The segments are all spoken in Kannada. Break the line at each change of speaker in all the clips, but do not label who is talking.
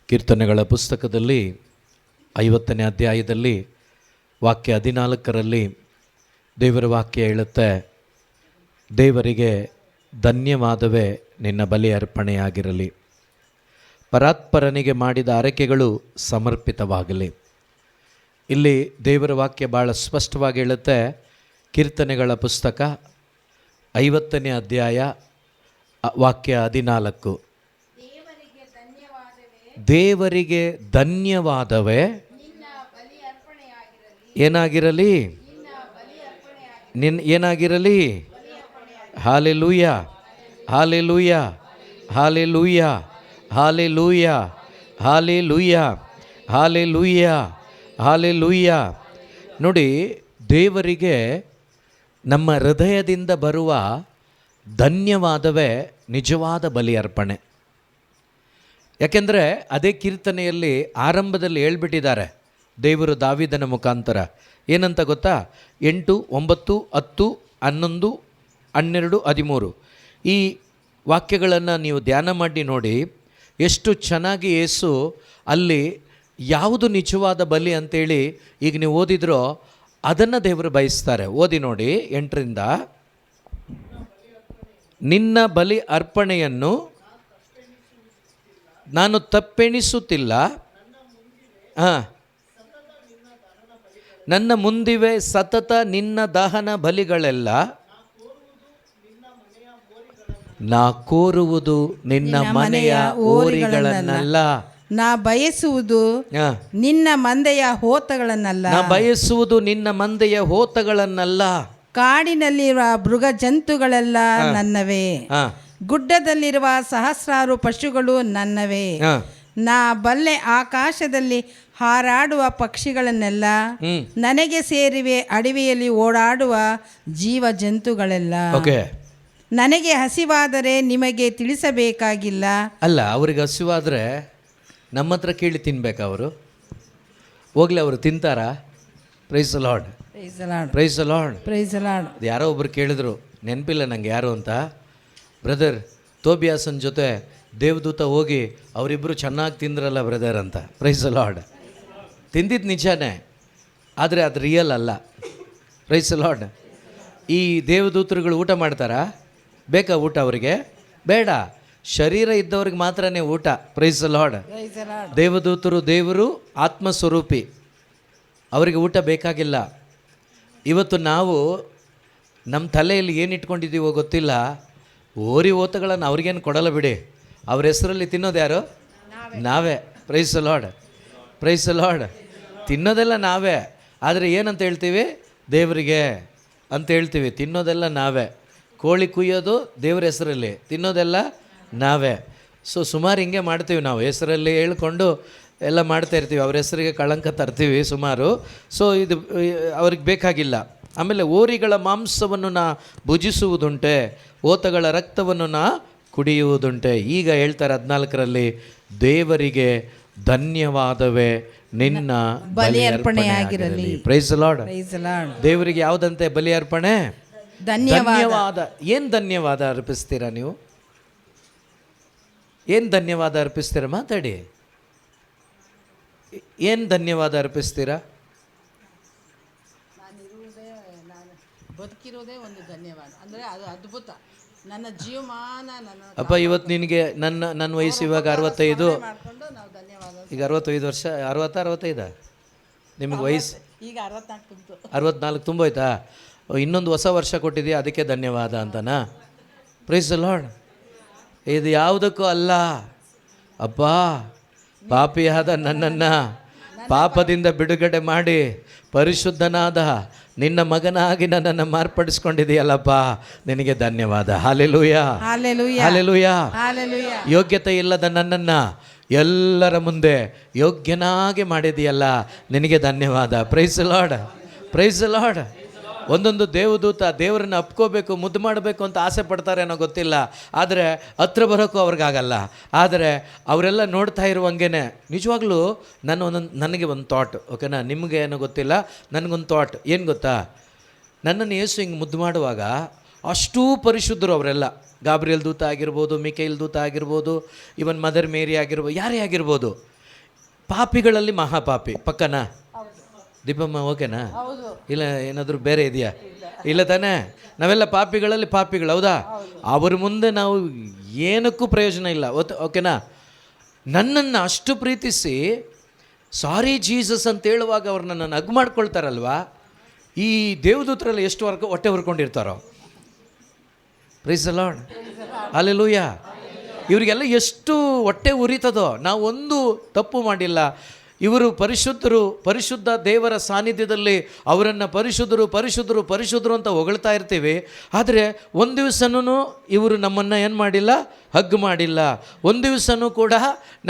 ಕೀರ್ತನೆಗಳ ಪುಸ್ತಕದಲ್ಲಿ 50ನೇ ಅಧ್ಯಾಯದಲ್ಲಿ ವಾಕ್ಯ 14ರಲ್ಲಿ ದೇವರ ವಾಕ್ಯ ಹೇಳುತ್ತೆ, ದೇವರಿಗೆ ಧನ್ಯವಾದವೇ ನಿನ್ನ ಬಲಿ ಅರ್ಪಣೆಯಾಗಿರಲಿ, ಪರಾತ್ಪರನಿಗೆ ಮಾಡಿದ ಆರೈಕೆಗಳು ಸಮರ್ಪಿತವಾಗಲಿ. ಇಲ್ಲಿ ದೇವರ ವಾಕ್ಯ ಭಾಳ ಸ್ಪಷ್ಟವಾಗಿ ಹೇಳುತ್ತೆ. ಕೀರ್ತನೆಗಳ ಪುಸ್ತಕ 50ನೇ ಅಧ್ಯಾಯ ವಾಕ್ಯ 14, ದೇವರಿಗೆ ಧನ್ಯವಾದವೇ ಏನಾಗಿರಲಿ, ಏನಾಗಿರಲಿ. Hallelujah, hallelujah, hallelujah, hallelujah, hallelujah, hallelujah, hallelujah. ನೋಡಿ, ದೇವರಿಗೆ ನಮ್ಮ ಹೃದಯದಿಂದ ಬರುವ ಧನ್ಯವಾದವೇ ನಿಜವಾದ ಬಲಿ ಅರ್ಪಣೆ. ಯಾಕೆಂದರೆ ಅದೇ ಕೀರ್ತನೆಯಲ್ಲಿ ಆರಂಭದಲ್ಲಿ ಹೇಳ್ಬಿಟ್ಟಿದ್ದಾರೆ ದೇವರು ದಾವೀದನ ಮುಖಾಂತರ. ಏನಂತ ಗೊತ್ತಾ? 8, 9, 10, 11, 12, 13 ಈ ವಾಕ್ಯಗಳನ್ನು ನೀವು ಧ್ಯಾನ ಮಾಡಿ ನೋಡಿ, ಎಷ್ಟು ಚೆನ್ನಾಗಿ ಯೇಸು ಅಲ್ಲಿ ಯಾವುದು ನಿಜವಾದ ಬಲಿ ಅಂತೇಳಿ ಈಗ ನೀವು ಓದಿದ್ರೋ ಅದನ್ನು ದೇವರು ಬಯಸ್ತಾರೆ. ಓದಿ ನೋಡಿ 8ರಿಂದ, ನಿನ್ನ ಬಲಿ ಅರ್ಪಣೆಯನ್ನು ನಾನು ತಪ್ಪೆಣಿಸುತ್ತಿಲ್ಲ, ನನ್ನ ಮುಂದಿವೆ ಸತತ ನಿನ್ನ ದಹನ ಬಲಿಗಳೆಲ್ಲ, ನಾ ಕೋರುವುದು ನಿನ್ನ ಮನೆಯ ಓರಿಗಳನ್ನಲ್ಲ,
ನಾ ಬಯಸುವುದು ನಿನ್ನ ಮಂದೆಯ ಹೋತಗಳನ್ನಲ್ಲ,
ನಾ ಬಯಸುವುದು ನಿನ್ನ ಮಂದೆಯ ಹೋತಗಳನ್ನಲ್ಲ,
ಕಾಡಿನಲ್ಲಿರುವ ಮೃಗ ಜಂತುಗಳೆಲ್ಲ ನನ್ನವೇ, ಗುಡ್ಡದಲ್ಲಿರುವ ಸಹಸ್ರಾರು ಪಶುಗಳು ನನ್ನವೇ, ನಾ ಬಲ್ಲೆ ಆಕಾಶದಲ್ಲಿ ಹಾರಾಡುವ ಪಕ್ಷಿಗಳನ್ನೆಲ್ಲ, ನನಗೆ ಸೇರಿವೆ ಅಡವಿಯಲ್ಲಿ ಓಡಾಡುವ ಜೀವ ಜಂತುಗಳೆಲ್ಲ. ನನಗೆ ಹಸಿವಾದರೆ ನಿಮಗೆ ತಿಳಿಸಬೇಕಾಗಿಲ್ಲ.
ಅಲ್ಲ, ಅವ್ರಿಗೆ ಹಸಿವಾದರೆ ನಮ್ಮ ಹತ್ರ ಕೇಳಿ ತಿನ್ಬೇಕಾ? ಅವರು ಹೋಗ್ಲಿ, ಅವರು ತಿಂತಾರಾ? Praise the lord,
praise the lord,
praise the lord,
praise the lord.
ಯಾರೋ ಒಬ್ರು ಕೇಳಿದ್ರು, ನೆನಪಿಲ್ಲ ನಂಗೆ ಯಾರು ಅಂತ, ಬ್ರದರ್ ತೋಬಿಯಾಸನ್ ಜೊತೆ ದೇವದೂತ ಹೋಗಿ ಅವರಿಬ್ಬರು ಚೆನ್ನಾಗಿ ತಿಂದ್ರಲ್ಲ ಬ್ರದರ್ ಅಂತ. Price the lord. ತಿಂದಿದ್ದು ನಿಜಾನೇ, ಆದರೆ ಅದು ರಿಯಲ್ ಅಲ್ಲ. Price the lord. ಈ ದೇವದೂತರುಗಳು ಊಟ ಮಾಡ್ತಾರಾ? ಬೇಕಾ ಊಟ? ಅವರಿಗೆ ಬೇಡ, ಶರೀರ ಇದ್ದವ್ರಿಗೆ ಮಾತ್ರನೇ ಊಟ. Price the lord. ದೇವದೂತರು ದೇವರು ಆತ್ಮಸ್ವರೂಪಿ, ಅವರಿಗೆ ಊಟ ಬೇಕಾಗಿಲ್ಲ. ಇವತ್ತು ನಾವು ನಮ್ಮ ತಲೆಯಲ್ಲಿ ಏನು ಇಟ್ಕೊಂಡಿದ್ದೀವೋ ಗೊತ್ತಿಲ್ಲ, ಓರಿ ಓತಗಳನ್ನು ಅವ್ರಿಗೇನು ಕೊಡಲ್ಲ ಬಿಡಿ, ಅವ್ರ ಹೆಸರಲ್ಲಿ ತಿನ್ನೋದು ಯಾರು? ನಾವೇ. Praise the lord, praise the lord. ತಿನ್ನೋದೆಲ್ಲ ನಾವೇ, ಆದರೆ ಏನಂತ ಹೇಳ್ತೀವಿ? ದೇವರಿಗೆ ಅಂತ ಹೇಳ್ತೀವಿ. ತಿನ್ನೋದೆಲ್ಲ ನಾವೇ. ಕೋಳಿ ಕುಯ್ಯೋದು ದೇವ್ರ ಹೆಸರಲ್ಲಿ, ತಿನ್ನೋದೆಲ್ಲ ನಾವೇ. ಸುಮಾರು ಹಿಂಗೆ ಮಾಡ್ತೀವಿ ನಾವು, ಹೆಸರಲ್ಲಿ ಹೇಳ್ಕೊಂಡು ಎಲ್ಲ ಮಾಡ್ತಾ ಇರ್ತೀವಿ, ಅವ್ರ ಹೆಸರಿಗೆ ಕಳಂಕ ತರ್ತೀವಿ ಸುಮಾರು. ಇದು ಅವ್ರಿಗೆ ಬೇಕಾಗಿಲ್ಲ. ಆಮೇಲೆ ಓರಿಗಳ ಮಾಂಸವನ್ನು ನಾ ಭುಜಿಸುವುದುಂಟೆ, ಓತಗಳ ರಕ್ತವನ್ನು ನಾ ಕುಡಿಯುವುದುಂಟೆ. ಈಗ ಹೇಳ್ತಾರೆ 14ರಲ್ಲಿ, ದೇವರಿಗೆ ಧನ್ಯವಾದವೇ ನಿನ್ನ ಬಲಿ ಅರ್ಪಣೆಯಾಗಿರಲಿ. Price the lord. ದೇವರಿಗೆ ಯಾವುದಂತೆ ಬಲಿ ಅರ್ಪಣೆ? ಧನ್ಯವಾದ. ಏನು ಧನ್ಯವಾದ ಅರ್ಪಿಸ್ತೀರಾ ನೀವು? ಏನು ಧನ್ಯವಾದ ಅರ್ಪಿಸ್ತೀರಾ? ಮಾತಾಡಿ. ಏನು ಧನ್ಯವಾದ ಅರ್ಪಿಸ್ತೀರಾ?
ಬದುಕಿರೋದೇ ಒಂದು ಧನ್ಯವಾದ. ಅಂದರೆ ಅದು ಅದ್ಭುತ. ನನ್ನ ಜೀವಮಾನ
ಅಪ್ಪ, ಇವತ್ತು ನಿನಗೆ ನನ್ನ ವಯಸ್ಸು ಇವಾಗ 65. ಈಗ 65 ವರ್ಷ. 65 ನಿಮಗೆ ವಯಸ್ಸು?
ಈಗ
64 ತುಂಬೋಯ್ತಾ? ಇನ್ನೊಂದು ಹೊಸ ವರ್ಷ ಕೊಟ್ಟಿದೆಯಾ, ಅದಕ್ಕೆ ಧನ್ಯವಾದ ಅಂತನಾ? Price the lord. ಇದು ಯಾವುದಕ್ಕೂ ಅಲ್ಲ. ಅಪ್ಪ, ಪಾಪಿಯಾದ ನನ್ನನ್ನು ಪಾಪದಿಂದ ಬಿಡುಗಡೆ ಮಾಡಿ ಪರಿಶುದ್ಧನಾದ ನಿನ್ನ ಮಗನಾಗಿ ನನ್ನನ್ನು ಮಾರ್ಪಡಿಸ್ಕೊಂಡಿದೆಯಲ್ಲಪ್ಪ, ನಿನಗೆ ಧನ್ಯವಾದ. Hallelujah,
hallelujah,
hallelujah.
ಹಾಲೆಲೂಯ.
ಯೋಗ್ಯತೆ ಇಲ್ಲದ ನನ್ನನ್ನು ಎಲ್ಲರ ಮುಂದೆ ಯೋಗ್ಯನಾಗಿ ಮಾಡಿದೆಯಲ್ಲ, ನಿನಗೆ ಧನ್ಯವಾದ. Price the lord, praise the lord. ಒಂದೊಂದು ದೇವದೂತ ದೇವರನ್ನು ಅಪ್ಕೋಬೇಕು, ಮುದ್ದು ಮಾಡಬೇಕು ಅಂತ ಆಸೆ ಪಡ್ತಾರೆ ಅನ್ನೋ ಗೊತ್ತಿಲ್ಲ, ಆದರೆ ಹತ್ರ ಬರೋಕ್ಕೂ ಅವ್ರಿಗಾಗಲ್ಲ. ಆದರೆ ಅವರೆಲ್ಲ ನೋಡ್ತಾ ಇರುವಂಗೆ ನಿಜವಾಗ್ಲೂ ನನಗೆ ಒಂದು ಥಾಟ್, ಓಕೆನಾ? ನಿಮಗೆ ಏನೋ ಗೊತ್ತಿಲ್ಲ, ನನಗೊಂದು ಥಾಟ್. ಏನು ಗೊತ್ತಾ? ನನ್ನನ್ನು ಯೇಸು ಹಿಂಗೆ ಮುದ್ದು ಮಾಡುವಾಗ ಅಷ್ಟೂ ಪರಿಶುದ್ಧರು ಅವರೆಲ್ಲ. ಗಾಬ್ರಿಯಲ್ ದೂತ ಆಗಿರ್ಬೋದು, ಮಿಕೇಲ್ ದೂತ ಆಗಿರ್ಬೋದು, ಇವನ್ ಮದರ್ ಮೇರಿ ಆಗಿರ್ಬೋದು, ಯಾರೇ ಆಗಿರ್ಬೋದು, ಪಾಪಿಗಳಲ್ಲಿ ಮಹಾಪಾಪಿ ಪಕ್ಕನಾ?
ಹೌದು
ದೀಪಮ್ಮ ಓಕೆನಾ?
ಹೌದು
ಇಲ್ಲ ಏನಾದರೂ ಬೇರೆ ಇದೆಯಾ? ಇಲ್ಲ ತಾನೇ? ನಾವೆಲ್ಲ ಪಾಪಿಗಳಲ್ಲಿ ಪಾಪಿಗಳು, ಹೌದಾ? ಅವ್ರ ಮುಂದೆ ನಾವು ಏನಕ್ಕೂ ಪ್ರಯೋಜನ ಇಲ್ಲ. ಓಕೆನಾ? ನನ್ನನ್ನು ಅಷ್ಟು ಪ್ರೀತಿಸಿ ಸಾರಿ ಜೀಸಸ್ ಅಂತ ಹೇಳುವಾಗ ಅವ್ರು ನನ್ನನ್ನು ಹಗ್ ಮಾಡ್ಕೊಳ್ತಾರಲ್ವಾ, ಈ ದೇವದೂತರೆಲ್ಲ ಎಷ್ಟು ಹೊಟ್ಟೆ ಹೊರ್ಕೊಂಡಿರ್ತಾರೋ. Praise the lord, hallelujah. ಇವರಿಗೆಲ್ಲ ಎಷ್ಟು ಹೊಟ್ಟೆ ಉರಿತದೋ. ನಾವು ಒಂದು ತಪ್ಪು ಮಾಡಿಲ್ಲ. ಇವರು ಪರಿಶುದ್ಧರು, ಪರಿಶುದ್ಧ ದೇವರ ಸಾನ್ನಿಧ್ಯದಲ್ಲಿ ಅವರನ್ನು ಪರಿಶುದ್ಧರು ಪರಿಶುದ್ಧರು ಪರಿಶುದ್ಧರು ಅಂತ ಹೊಗಳ್ತಾ ಇರ್ತೀವಿ. ಆದರೆ ಒಂದು ದಿವಸನೂ ಇವರು ನಮ್ಮನ್ನು ಏನು ಮಾಡಿಲ್ಲ, ಹಗ್ ಮಾಡಿಲ್ಲ. ಒಂದು ದಿವಸನೂ ಕೂಡ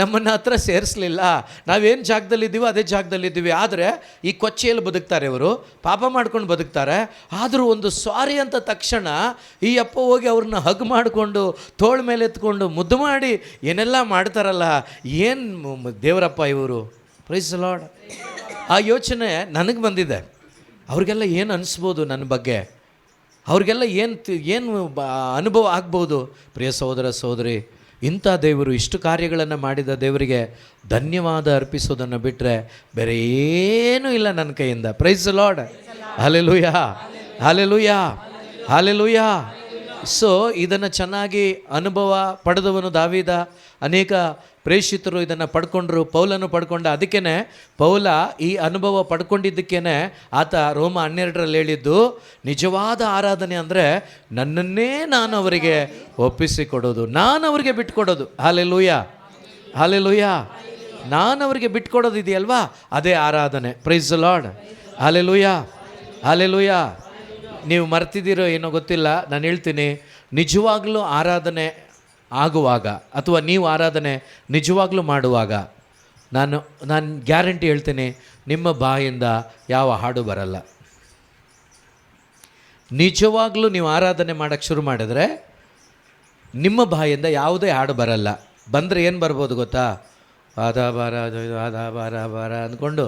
ನಮ್ಮನ್ನು ಹತ್ರ ಸೇರಿಸಲಿಲ್ಲ. ನಾವೇನು ಜಾಗದಲ್ಲಿದ್ದೀವೋ ಅದೇ ಜಾಗದಲ್ಲಿದ್ದೀವಿ. ಆದರೆ ಈ ಕೊಚ್ಚೆಯಲ್ಲಿ ಬದುಕ್ತಾರೆ, ಇವರು ಪಾಪ ಮಾಡ್ಕೊಂಡು ಬದುಕ್ತಾರೆ. ಆದರೂ ಒಂದು ಸಾರಿ ಅಂತ ತಕ್ಷಣ ಈ ಅಪ್ಪ ಹೋಗಿ ಅವ್ರನ್ನ ಹಗ್ ಮಾಡಿಕೊಂಡು ತೋಳ ಮೇಲೆ ಎತ್ಕೊಂಡು ಮುದ್ದು ಮಾಡಿ ಏನೆಲ್ಲ ಮಾಡ್ತಾರಲ್ಲ. ಏನು ದೇವರಪ್ಪ ಇವರು. Price the lord. ಆ ಯೋಚನೆ ನನಗೆ ಬಂದಿದೆ. ಅವ್ರಿಗೆಲ್ಲ ಏನು ಅನಿಸ್ಬೋದು ನನ್ನ ಬಗ್ಗೆ, ಅವ್ರಿಗೆಲ್ಲ ಏನು ಅನುಭವ ಆಗ್ಬೋದು. ಪ್ರಿಯ ಸಹೋದರ ಸಹೋದರಿ, ಇಂಥ ದೇವರು ಇಷ್ಟು ಕಾರ್ಯಗಳನ್ನು ಮಾಡಿದ ದೇವರಿಗೆ ಧನ್ಯವಾದ ಅರ್ಪಿಸೋದನ್ನು ಬಿಟ್ಟರೆ ಬೇರೆ ಏನೂ ಇಲ್ಲ ನನ್ನ ಕೈಯಿಂದ. Price the lord, hallelujah, hallelujah, hallelujah. So ಇದನ್ನು ಚೆನ್ನಾಗಿ ಅನುಭವ ಪಡೆದವನು ದಾವೀದ. ಅನೇಕ ಪ್ರೇಷಿತರು ಇದನ್ನು ಪಡ್ಕೊಂಡ್ರು, ಪೌಲನು ಪಡ್ಕೊಂಡ. ಅದಕ್ಕೇ ಪೌಲ ಈ ಅನುಭವ ಪಡ್ಕೊಂಡಿದ್ದಕ್ಕೇ ಆತ ರೋಮ 12ರಲ್ಲಿ ಹೇಳಿದ್ದು, ನಿಜವಾದ ಆರಾಧನೆ ಅಂದರೆ ನನ್ನನ್ನೇ ನಾನು ಅವರಿಗೆ ಒಪ್ಪಿಸಿಕೊಡೋದು, ನಾನು ಅವರಿಗೆ ಬಿಟ್ಕೊಡೋದು. Hallelujah, hallelujah. ನಾನು ಅವರಿಗೆ ಬಿಟ್ಕೊಡೋದು ಇದೆಯಲ್ವಾ, ಅದೇ ಆರಾಧನೆ. Price the lord, hallelujah, hallelujah. ನೀವು ಮರ್ತಿದ್ದೀರೋ ಏನೋ ಗೊತ್ತಿಲ್ಲ, ನಾನು ಹೇಳ್ತೀನಿ. ನಿಜವಾಗ್ಲೂ ಆರಾಧನೆ ಆಗುವಾಗ ಅಥವಾ ನೀವು ಆರಾಧನೆ ನಿಜವಾಗ್ಲೂ ಮಾಡುವಾಗ ನಾನು ಗ್ಯಾರಂಟಿ ಹೇಳ್ತೀನಿ, ನಿಮ್ಮ ಬಾಯಿಂದ ಯಾವ ಹಾಡು ಬರಲ್ಲ. ನಿಜವಾಗ್ಲೂ ನೀವು ಆರಾಧನೆ ಮಾಡೋಕ್ಕೆ ಶುರು ಮಾಡಿದ್ರೆ ನಿಮ್ಮ ಬಾಯಿಂದ ಯಾವುದೇ ಹಾಡು ಬರಲ್ಲ. ಬಂದರೆ ಏನು ಬರ್ಬೋದು ಗೊತ್ತಾ? ಆದ ಬಾರ ಆದ ಬಾರ ಬಾರ ಅಂದ್ಕೊಂಡು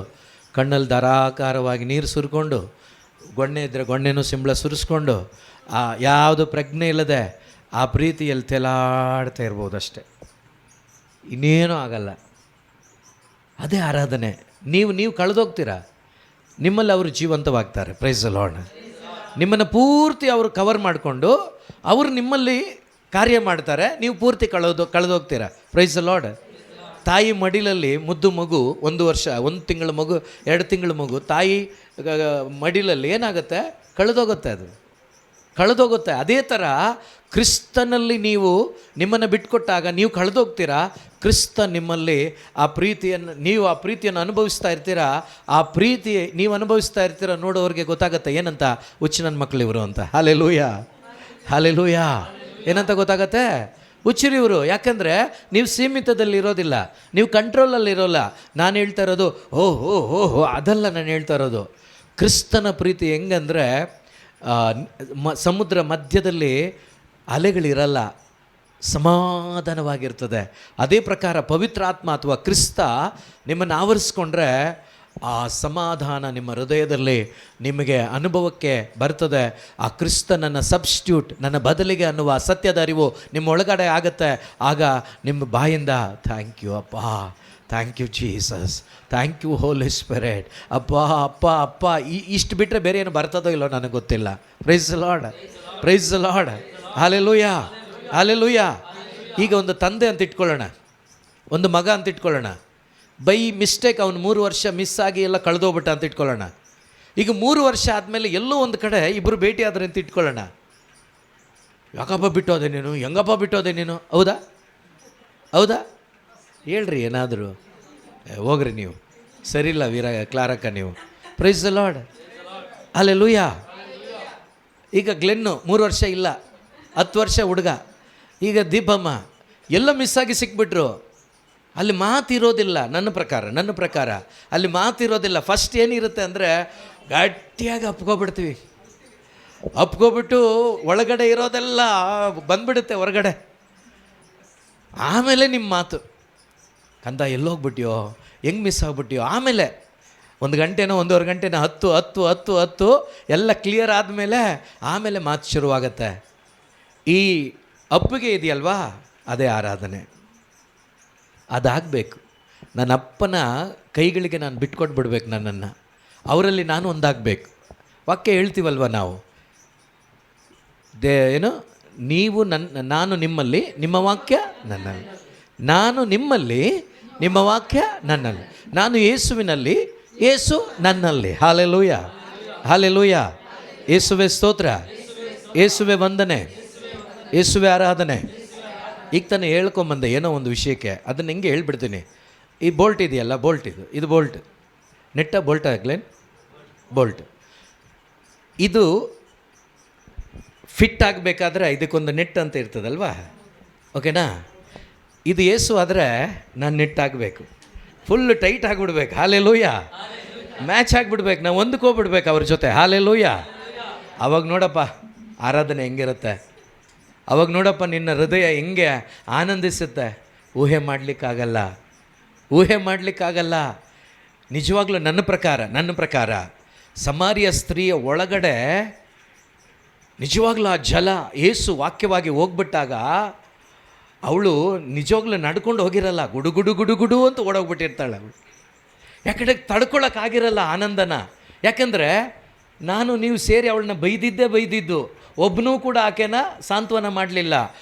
ಕಣ್ಣಲ್ಲಿ ಧಾರಾಕಾರವಾಗಿ ನೀರು ಸುರ್ಕೊಂಡು, ಗೊಣ್ಣೆ ಇದ್ದರೆ ಗೊಣ್ಣೆನೂ ಸಿಂಬಳ ಸುರಿಸ್ಕೊಂಡು, ಯಾವುದು ಪ್ರಜ್ಞೆ ಇಲ್ಲದೆ ಆ ಪ್ರೀತಿಯಲ್ಲಿ ತೆಲಾಡ್ತಾ ಇರ್ಬೋದು ಅಷ್ಟೆ, ಇನ್ನೇನೂ ಆಗಲ್ಲ. ಅದೇ ಆರಾಧನೆ. ನೀವು ಕಳೆದೋಗ್ತೀರಾ, ನಿಮ್ಮಲ್ಲಿ ಅವರು ಜೀವಂತವಾಗ್ತಾರೆ. Price the lord. ನಿಮ್ಮನ್ನು ಪೂರ್ತಿ ಅವರು ಕವರ್ ಮಾಡಿಕೊಂಡು ಅವರು ನಿಮ್ಮಲ್ಲಿ ಕಾರ್ಯ ಮಾಡ್ತಾರೆ, ನೀವು ಪೂರ್ತಿ ಕಳೆದೋಗ್ತೀರಾ. Price the lord. ತಾಯಿ ಮಡಿಲಲ್ಲಿ ಮುದ್ದು ಮಗು 1 ವರ್ಷ 1 ತಿಂಗಳ ಮಗು 2 ತಿಂಗಳ ಮಗು ತಾಯಿ ಮಡಿಲಲ್ಲಿ ಏನಾಗುತ್ತೆ, ಕಳೆದೋಗುತ್ತೆ, ಅದು ಕಳೆದೋಗುತ್ತೆ. ಅದೇ ಥರ ಕ್ರಿಸ್ತನಲ್ಲಿ ನಿಮ್ಮನ್ನು ಬಿಟ್ಕೊಟ್ಟಾಗ ನೀವು ಕಳೆದೋಗ್ತೀರಾ. ಕ್ರಿಸ್ತ ನಿಮ್ಮಲ್ಲಿ ಆ ಪ್ರೀತಿಯನ್ನು ಅನುಭವಿಸ್ತಾ ಇರ್ತೀರಾ. ಆ ಪ್ರೀತಿ ನೀವು ಅನುಭವಿಸ್ತಾ ಇರ್ತೀರ, ನೋಡೋರಿಗೆ ಗೊತ್ತಾಗುತ್ತೆ ಏನಂತ, ಹುಚ್ಚು ನನ್ನ ಮಕ್ಕಳು ಇವರು ಅಂತ. Hallelujah, hallelujah. ಏನಂತ ಗೊತ್ತಾಗತ್ತೆ? ಹುಚ್ಚರಿವರು. ಯಾಕಂದರೆ ನೀವು ಸೀಮಿತದಲ್ಲಿ ಇರೋದಿಲ್ಲ, ನೀವು ಕಂಟ್ರೋಲಲ್ಲಿ ಇರೋಲ್ಲ. ನಾನು ಹೇಳ್ತಾ ಇರೋದು ಓಹೋ ಅದಲ್ಲ ನಾನು ಹೇಳ್ತಾ ಇರೋದು. ಕ್ರಿಸ್ತನ ಪ್ರೀತಿ ಹೆಂಗಂದರೆ, ಸಮುದ್ರ ಮಧ್ಯದಲ್ಲಿ ಅಲೆಗಳಿರಲ್ಲ, ಸಮಾಧಾನವಾಗಿರ್ತದೆ. ಅದೇ ಪ್ರಕಾರ ಪವಿತ್ರಾತ್ಮ ಅಥವಾ ಕ್ರಿಸ್ತ ನಿಮ್ಮನ್ನು ಆವರಿಸ್ಕೊಂಡ್ರೆ ಆ ಸಮಾಧಾನ ನಿಮ್ಮ ಹೃದಯದಲ್ಲಿ ನಿಮಗೆ ಅನುಭವಕ್ಕೆ ಬರ್ತದೆ. ಆ ಕ್ರಿಸ್ತ ನನ್ನ ಸಬ್ಸ್ಟ್ಯೂಟ್, ನನ್ನ ಬದಲಿಗೆ ಅನ್ನುವ ಸತ್ಯದ ಅರಿವು ನಿಮ್ಮ ಒಳಗಡೆ ಆಗುತ್ತೆ. ಆಗ ನಿಮ್ಮ ಬಾಯಿಂದ ಥ್ಯಾಂಕ್ ಯು ಅಪ್ಪ, thank you Jesus, thank you Holy Spirit, ಅಪ್ಪ ಅಪ್ಪ ಅಪ್ಪ ಇಷ್ಟು ಬಿಟ್ಟರೆ ಬೇರೆ ಏನು ಬರ್ತದೋ ಇಲ್ಲೋ ನನಗೆ ಗೊತ್ತಿಲ್ಲ. Price the lord, praise the lord, hallelujah, hallelujah. ಈಗ ಒಂದು ತಂದೆ ಅಂತ ಇಟ್ಕೊಳ್ಳೋಣ, ಒಂದು ಮಗ ಅಂತ ಇಟ್ಕೊಳ್ಳೋಣ. ಬೈ ಮಿಸ್ಟೇಕ್ ಅವನು 3 ವರ್ಷ ಮಿಸ್ ಆಗಿ ಎಲ್ಲ ಕಳೆದೋಗ್ಬಿಟ್ಟ ಅಂತ ಇಟ್ಕೊಳ್ಳೋಣ. ಈಗ 3 ವರ್ಷ ಆದಮೇಲೆ ಎಲ್ಲೋ ಒಂದು ಕಡೆ ಇಬ್ಬರು ಭೇಟಿ ಆದ್ರೆ ಅಂತ ಇಟ್ಕೊಳ್ಳೋಣ. ಯಾಕಪ್ಪ ಬಿಟ್ಟೋದೆ ನೀನು, ಹೆಂಗಪ್ಪ ಬಿಟ್ಟೋದೆ ನೀನು, ಹೌದಾ ಹೌದಾ ಹೇಳ್ರಿ ಏನಾದರೂ. ಹೋಗ್ರಿ ನೀವು, ಸರಿಯಿಲ್ಲ ಕ್ಲಾರಕ್ಕ ನೀವು. Price the lord, hallelujah. ಈಗ ಗ್ಲೆನ್ನು 3 ವರ್ಷ ಇಲ್ಲ, 10 ವರ್ಷ ಹುಡುಗ. ಈಗ ದೀಪಮ್ಮ ಎಲ್ಲ ಮಿಸ್ ಆಗಿ ಸಿಕ್ಬಿಟ್ರು. ಅಲ್ಲಿ ಮಾತಿರೋದಿಲ್ಲ. ನನ್ನ ಪ್ರಕಾರ ಅಲ್ಲಿ ಮಾತಿರೋದಿಲ್ಲ. ಫಸ್ಟ್ ಏನಿರುತ್ತೆ ಅಂದರೆ ಗಟ್ಟಿಯಾಗಿ ಅಪ್ಕೊಬಿಟ್ಟು ಒಳಗಡೆ ಇರೋದೆಲ್ಲ ಬಂದ್ಬಿಡುತ್ತೆ ಹೊರಗಡೆ. ಆಮೇಲೆ ನಿಮ್ಮ ಮಾತು, ಕಂದ ಎಲ್ಲೋಗ್ಬಿಟ್ಯೋ, ಹೆಂಗೆ ಮಿಸ್ ಆಗ್ಬಿಟ್ಯೋ. ಆಮೇಲೆ 1 ಗಂಟೆನೋ 1.5 ಗಂಟೆನೋ ಹತ್ತು ಎಲ್ಲ ಕ್ಲಿಯರ್ ಆದಮೇಲೆ ಆಮೇಲೆ ಮಾತು ಶುರುವಾಗತ್ತೆ. ಈ ಅಪ್ಪಿಗೆ ಇದೆಯಲ್ವಾ, ಅದೇ ಆರಾಧನೆ. ಅದಾಗಬೇಕು. ನನ್ನ ಅಪ್ಪನ ಕೈಗಳಿಗೆ ನಾನು ಬಿಟ್ಕೊಟ್ಬಿಡ್ಬೇಕು ನನ್ನನ್ನು, ಅವರಲ್ಲಿ ನಾನು ಒಂದಾಗಬೇಕು. ವಾಕ್ಯ ಹೇಳ್ತೀವಲ್ವ ನಾವು, ಏನು, ನೀವು ನಾನು ನಿಮ್ಮಲ್ಲಿ, ನಿಮ್ಮ ವಾಕ್ಯ ನನ್ನಲ್ಲಿ, ನಾನು ನಿಮ್ಮಲ್ಲಿ, ನಿಮ್ಮ ವಾಕ್ಯ ನನ್ನಲ್ಲಿ, ನಾನು ಯೇಸುವಿನಲ್ಲಿ, ಯೇಸು ನನ್ನಲ್ಲಿ. Hallelujah, hallelujah. ಯೇಸುವೆ ಸ್ತೋತ್ರ, ಯೇಸುವೆ ವಂದನೆ, ಯೇಸುವೆ ಆರಾಧನೆ. ಈಗ ತಾನೇ ಹೇಳ್ಕೊಂಬಂದೆ ಏನೋ ಒಂದು ವಿಷಯಕ್ಕೆ, ಅದನ್ನು ಹೆಂಗೆ ಹೇಳ್ಬಿಡ್ತೀನಿ. ಈ ಬೋಲ್ಟ್ ಇದೆಯಲ್ಲ, ಬೋಲ್ಟ್ ಇದು ಬೋಲ್ಟ್, ನೆಟ್ಟ ಬೋಲ್ಟ್ ಆಗ್ಲೇನು, ಬೋಲ್ಟ್. ಇದು ಫಿಟ್ ಆಗಬೇಕಾದ್ರೆ ಇದಕ್ಕೊಂದು ನೆಟ್ ಅಂತ ಇರ್ತದಲ್ವಾ, ಓಕೆನಾ? ಇದು ಏಸು ಆದರೆ ನಾನು ನೆಟ್ ಆಗಬೇಕು, ಫುಲ್ ಟೈಟ್ ಆಗಿಬಿಡ್ಬೇಕು. ಹಾಲೆಲೂಯ, ಮ್ಯಾಚ್ ಆಗಿಬಿಡ್ಬೇಕು, ನಾವು ಹೊಂದ್ಕೋಬಿಡ್ಬೇಕು ಅವ್ರ ಜೊತೆ. ಹಾಲೆಲೂಯ. ಅವಾಗ ನೋಡಪ್ಪ ಆರಾಧನೆ ಹೆಂಗಿರುತ್ತೆ, ಅವಾಗ ನೋಡಪ್ಪ ನಿನ್ನ ಹೃದಯ ಹೆಂಗೆ ಆನಂದಿಸುತ್ತೆ. ಊಹೆ ಮಾಡಲಿಕ್ಕಾಗಲ್ಲ, ಊಹೆ ಮಾಡಲಿಕ್ಕಾಗಲ್ಲ. ನಿಜವಾಗ್ಲೂ ನನ್ನ ಪ್ರಕಾರ ಸಮಾರಿಯ ಸ್ತ್ರೀಯ ಒಳಗಡೆ ನಿಜವಾಗ್ಲೂ ಆ ಜಲ ಏಸು ವಾಕ್ಯವಾಗಿ ಹೋಗ್ಬಿಟ್ಟಾಗ ಅವಳು ನಿಜವಾಗ್ಲೂ ನಡ್ಕೊಂಡು ಹೋಗಿರಲ್ಲ, ಗುಡು ಗುಡು ಗುಡು ಗುಡು ಅಂತ ಓಡೋಗ್ಬಿಟ್ಟಿರ್ತಾಳೆ ಅವಳು. ಯಾಕಂದರೆ ತಡ್ಕೊಳಕ್ಕಾಗಿರಲ್ಲ ಆನಂದನ. ಯಾಕಂದರೆ ನೀವು ಸೇರಿ ಅವಳನ್ನ ಬೈದಿದ್ದು, ಒಬ್ಬನೂ ಕೂಡ ಆಕೆನ ಸಾಂತ್ವನ ಮಾಡಲಿಲ್ಲ.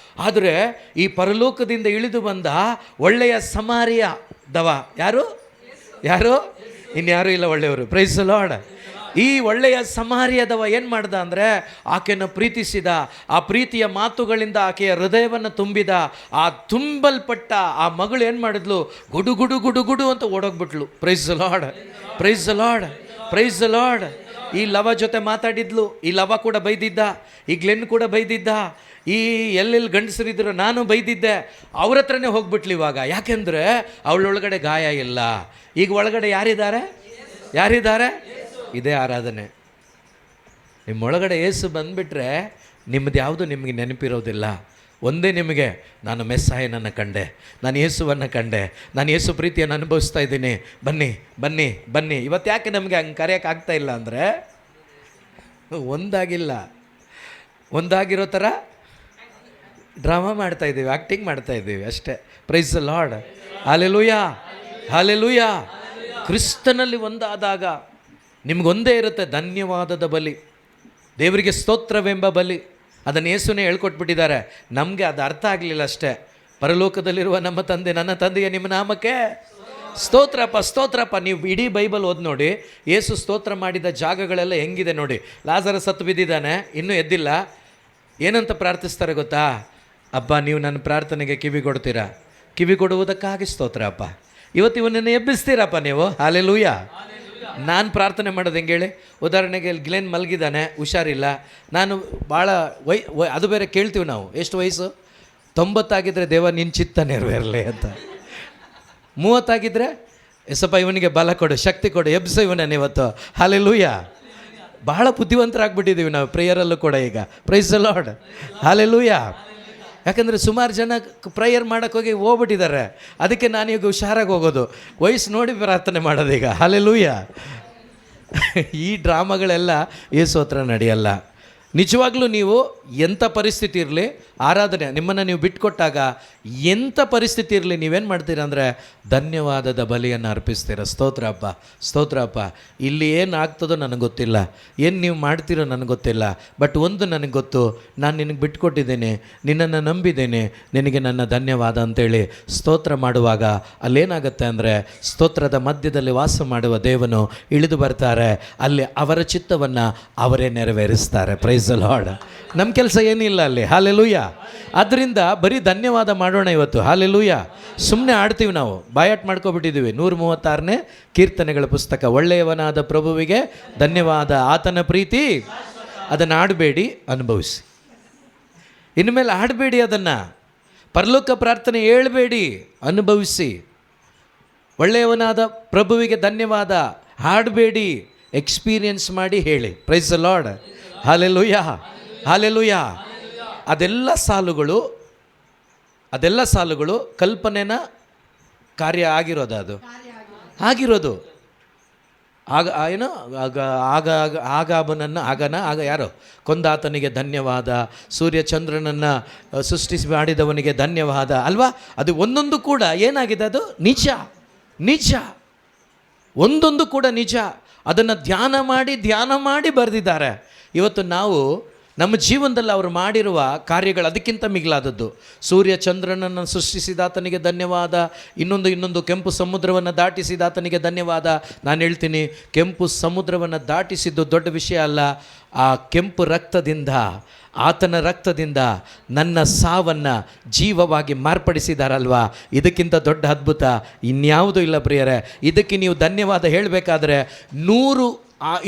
ಆದರೆ ಈ ಪರಲೋಕದಿಂದ ಇಳಿದು ಬಂದ ಒಳ್ಳೆಯ ಸಮಾರಿಯ ದವ ಯಾರು ಇನ್ಯಾರೂ ಇಲ್ಲ ಒಳ್ಳೆಯವರು. Praise the lord. ಈ ಒಳ್ಳೆಯ ಸಮಾರ್ಯದವ ಏನು ಮಾಡ್ದ ಅಂದರೆ ಆಕೆಯನ್ನು ಪ್ರೀತಿಸಿದ, ಆ ಪ್ರೀತಿಯ ಮಾತುಗಳಿಂದ ಆಕೆಯ ಹೃದಯವನ್ನು ತುಂಬಿದ. ಆ ತುಂಬಲ್ಪಟ್ಟ ಆ ಮಗಳು ಏನು ಮಾಡಿದ್ಲು, ಗುಡು ಗುಡು ಗುಡು ಗುಡು ಅಂತ ಓಡೋಗ್ಬಿಟ್ಲು. Praise the lord, praise the lord, praise the lord. ಈ ಲವ ಜೊತೆ ಮಾತಾಡಿದ್ಲು, ಈ ಲವ ಕೂಡ ಬೈದಿದ್ದ, ಈ ಗ್ಲೆನ್ ಕೂಡ ಬೈದಿದ್ದ, ಈ ಎಲ್ಲೆಲ್ಲಿ ಗಂಡಸರಿದ್ರು ನಾನು ಬೈದಿದ್ದೆ, ಅವ್ರ ಹತ್ರನೇ ಹೋಗ್ಬಿಟ್ಲು ಇವಾಗ. ಯಾಕೆಂದರೆ ಅವಳೊಳಗಡೆ ಗಾಯ ಇಲ್ಲ. ಈಗ ಒಳಗಡೆ ಯಾರಿದ್ದಾರೆ? ಇದೇ ಆರಾಧನೆ. ನಿಮ್ಮೊಳಗಡೆ ಏಸು ಬಂದುಬಿಟ್ರೆ ನಿಮ್ಮದು ಯಾವುದು ನಿಮಗೆ ನೆನಪಿರೋದಿಲ್ಲ. ಒಂದೇ ನಿಮಗೆ, ನಾನು ಮೆಸ್ಸಾಯನನ್ನು ಕಂಡೆ, ನಾನು ಯೇಸುವನ್ನು ಕಂಡೆ, ನಾನು ಯೇಸು ಪ್ರೀತಿಯನ್ನು ಅನುಭವಿಸ್ತಾ ಇದ್ದೀನಿ, ಬನ್ನಿ ಬನ್ನಿ ಬನ್ನಿ. ಇವತ್ತು ಯಾಕೆ ನಮಗೆ ಹಂಗೆ ಕರೆಯೋಕ್ಕಾಗ್ತಾ ಇಲ್ಲ ಅಂದರೆ ಒಂದಾಗಿರೋ ಥರ ಡ್ರಾಮಾ ಮಾಡ್ತಾಯಿದ್ದೀವಿ, ಆ್ಯಕ್ಟಿಂಗ್ ಮಾಡ್ತಾಯಿದ್ದೀವಿ ಅಷ್ಟೇ. Praise the Lord. Hallelujah, hallelujah. ಕ್ರಿಸ್ತನಲ್ಲಿ ಒಂದಾದಾಗ ನಿಮಗೊಂದೇ ಇರುತ್ತೆ ಧನ್ಯವಾದದ ಬಲಿ, ದೇವರಿಗೆ ಸ್ತೋತ್ರವೆಂಬ ಬಲಿ. ಅದನ್ನು ಯೇಸುನೇ ಹೇಳ್ಕೊಟ್ಬಿಟ್ಟಿದ್ದಾರೆ. ನಮಗೆ ಅದು ಅರ್ಥ ಆಗಲಿಲ್ಲ ಅಷ್ಟೇ. ಪರಲೋಕದಲ್ಲಿರುವ ನಮ್ಮ ತಂದೆ, ನನ್ನ ತಂದೆಯ ನಿಮ್ಮ ನಾಮಕ್ಕೆ ಸ್ತೋತ್ರಪ್ಪ, ಸ್ತೋತ್ರಪ್ಪ. ನೀವು ಇಡೀ ಬೈಬಲ್ ಓದಿ ನೋಡಿ, ಯೇಸು ಸ್ತೋತ್ರ ಮಾಡಿದ ಜಾಗಗಳೆಲ್ಲ ಹೆಂಗಿದೆ ನೋಡಿ. ಲಾಜರ ಸತ್ತು ಬಿದ್ದಿದ್ದಾನೆ, ಇನ್ನೂ ಎದ್ದಿಲ್ಲ. ಏನಂತ ಪ್ರಾರ್ಥಿಸ್ತಾರೆ ಗೊತ್ತಾ? ಅಪ್ಪ, ನೀವು ನನ್ನ ಪ್ರಾರ್ಥನೆಗೆ ಕಿವಿ ಕೊಡ್ತೀರಾ, ಕಿವಿ ಕೊಡುವುದಕ್ಕಾಗಿ ಸ್ತೋತ್ರ ಅಪ್ಪ. ಇವತ್ತು ಇವನನ್ನು ಎಬ್ಬಿಸ್ತೀರಪ್ಪ ನೀವು. ಹಾಲೆಲೂಯ. ನಾನು ಪ್ರಾರ್ಥನೆ ಮಾಡೋದು ಹೆಂಗೆ ಹೇಳಿ? ಉದಾಹರಣೆಗೆ ಗ್ಲೆನ್ ಮಲಗಿದ್ದಾನೆ, ಹುಷಾರಿಲ್ಲ, ನಾನು ಭಾಳ ಅದು ಬೇರೆ ಕೇಳ್ತೀವಿ ನಾವು, ಎಷ್ಟು ವಯಸ್ಸು? 90 ದೇವ ನಿನ್ನ ಚಿತ್ತ ನೆರವೇರಲಿ ಅಂತ. 30 ಎಸಪ್ಪ ಇವನಿಗೆ ಬಲ ಕೊಡು, ಶಕ್ತಿ ಕೊಡು, ಎಬ್ಸು ಇವನನ್ನು ಇವತ್ತು. ಹಾಲೆಲೂಯ. ಬಹಳ ಬುದ್ಧಿವಂತರಾಗ್ಬಿಟ್ಟಿದ್ದೀವಿ ನಾವು ಪ್ರೇಯರಲ್ಲೂ ಕೂಡ ಈಗ. Praise the Lord. ಹಾಲೆಲೂಯ. ಯಾಕಂದರೆ ಸುಮಾರು ಜನ ಪ್ರೇಯರ್ ಮಾಡೋಕ್ಕೋಗಿ ಹೋಗ್ಬಿಟ್ಟಿದ್ದಾರೆ. ಅದಕ್ಕೆ ನಾನೀಗ ಹುಷಾರಾಗಿ ಹೋಗೋದು, ವಯಸ್ಸು ನೋಡಿ ಪ್ರಾರ್ಥನೆ ಮಾಡೋದೀಗ. ಹಾಲೆಲೂಯ. ಈ ಡ್ರಾಮಾಗಳೆಲ್ಲ ಯೇಸು ಹತ್ರ ನಡೆಯಲ್ಲ. ನಿಜವಾಗ್ಲೂ ನೀವು ಎಂಥ ಪರಿಸ್ಥಿತಿ ಇರಲಿ, ಆರಾಧನೆ ನಿಮ್ಮನ್ನು ನೀವು ಬಿಟ್ಕೊಟ್ಟಾಗ ಎಂಥ ಪರಿಸ್ಥಿತಿ ಇರಲಿ, ನೀವೇನು ಮಾಡ್ತೀರ ಅಂದರೆ ಧನ್ಯವಾದದ ಬಲಿಯನ್ನು ಅರ್ಪಿಸ್ತೀರ. ಸ್ತೋತ್ರ ಅಪ್ಪ, ಸ್ತೋತ್ರ ಅಪ್ಪ. ಇಲ್ಲಿ ಏನು ಆಗ್ತದೋ ನನಗೆ ಗೊತ್ತಿಲ್ಲ, ಏನು ನೀವು ಮಾಡ್ತೀರೋ ನನಗೆ ಗೊತ್ತಿಲ್ಲ, ಬಟ್ ಒಂದು ನನಗೆ ಗೊತ್ತು, ನಾನು ನಿನಗೆ ಬಿಟ್ಕೊಟ್ಟಿದ್ದೇನೆ, ನಿನ್ನನ್ನು ನಂಬಿದ್ದೇನೆ, ನಿನಗೆ ನನ್ನ ಧನ್ಯವಾದ ಅಂತೇಳಿ ಸ್ತೋತ್ರ ಮಾಡುವಾಗ ಅಲ್ಲೇನಾಗುತ್ತೆ ಅಂದರೆ ಸ್ತೋತ್ರದ ಮಧ್ಯದಲ್ಲಿ ವಾಸ ಮಾಡುವ ದೇವನು ಇಳಿದು ಬರ್ತಾರೆ. ಅಲ್ಲಿ ಅವರ ಚಿತ್ತವನ್ನು ಅವರೇ ನೆರವೇರಿಸ್ತಾರೆ. Price the lord. ನಮ್ಮ ಕೆಲಸ ಏನಿಲ್ಲ ಅಲ್ಲಿ. ಹಾಲೆಲೂಯ. ಆದ್ದರಿಂದ ಬರೀ ಧನ್ಯವಾದ ಮಾಡೋಣ ಇವತ್ತು. ಹಾಲೆಲೂಯ. ಸುಮ್ಮನೆ ಆಡ್ತೀವಿ ನಾವು, ಬಾಯಾಟ್ ಮಾಡ್ಕೊಬಿಟ್ಟಿದ್ದೀವಿ. 136ನೇ ಕೀರ್ತನೆಗಳ ಪುಸ್ತಕ, ಒಳ್ಳೆಯವನಾದ ಪ್ರಭುವಿಗೆ ಧನ್ಯವಾದ, ಆತನ ಪ್ರೀತಿ. ಅದನ್ನು ಆಡಬೇಡಿ, ಅನುಭವಿಸಿ. ಇನ್ಮೇಲೆ ಆಡಬೇಡಿ, ಅದನ್ನು ಪರಲೋಕ ಪ್ರಾರ್ಥನೆ ಹೇಳ್ಬೇಡಿ, ಅನುಭವಿಸಿ. ಒಳ್ಳೆಯವನಾದ ಪ್ರಭುವಿಗೆ ಧನ್ಯವಾದ ಹಾಡಬೇಡಿ, ಎಕ್ಸ್ಪೀರಿಯನ್ಸ್ ಮಾಡಿ ಹೇಳಿ. Praise the Lord. Hallelujah, hallelujah. ಅದೆಲ್ಲ ಸಾಲುಗಳು ಕಲ್ಪನೆನ ಕಾರ್ಯ ಆಗಿರೋದು ಆಗ ಏನು ಆಗ ಯಾರು ಕೊಂದಾತನಿಗೆ ಧನ್ಯವಾದ, ಸೂರ್ಯ ಚಂದ್ರನನ್ನು ಸೃಷ್ಟಿಸಿ ಮಾಡಿದವನಿಗೆ ಧನ್ಯವಾದ ಅಲ್ವಾ? ಅದು ಒಂದೊಂದು ಕೂಡ ಏನಾಗಿದೆ, ಅದು ನಿಜ. ನಿಜ, ಒಂದೊಂದು ಕೂಡ ನಿಜ. ಅದನ್ನು ಧ್ಯಾನ ಮಾಡಿ ಬರೆದಿದ್ದಾರೆ. ಇವತ್ತು ನಾವು ನಮ್ಮ ಜೀವನದಲ್ಲಿ ಅವರು ಮಾಡಿರುವ ಕಾರ್ಯಗಳು ಅದಕ್ಕಿಂತ ಮಿಗಿಲಾದದ್ದು. ಸೂರ್ಯ ಚಂದ್ರನನ್ನು ಸೃಷ್ಟಿಸಿದಾತನಿಗೆ ಧನ್ಯವಾದ, ಇನ್ನೊಂದು ಕೆಂಪು ಸಮುದ್ರವನ್ನು ದಾಟಿಸಿದಾತನಿಗೆ ಧನ್ಯವಾದ. ನಾನು ಹೇಳ್ತೀನಿ, ಕೆಂಪು ಸಮುದ್ರವನ್ನು ದಾಟಿಸಿದ್ದು ದೊಡ್ಡ ವಿಷಯ ಅಲ್ಲ. ಆ ಕೆಂಪು ರಕ್ತದಿಂದ, ಆತನ ರಕ್ತದಿಂದ ನನ್ನ ಸಾವನ್ನು ಜೀವವಾಗಿ ಮಾರ್ಪಡಿಸಿದಾರಲ್ವಾ, ಇದಕ್ಕಿಂತ ದೊಡ್ಡ ಅದ್ಭುತ ಇನ್ಯಾವುದೂ ಇಲ್ಲ ಪ್ರಿಯರೇ. ಇದಕ್ಕೆ ನೀವು ಧನ್ಯವಾದ ಹೇಳಬೇಕಾದ್ರೆ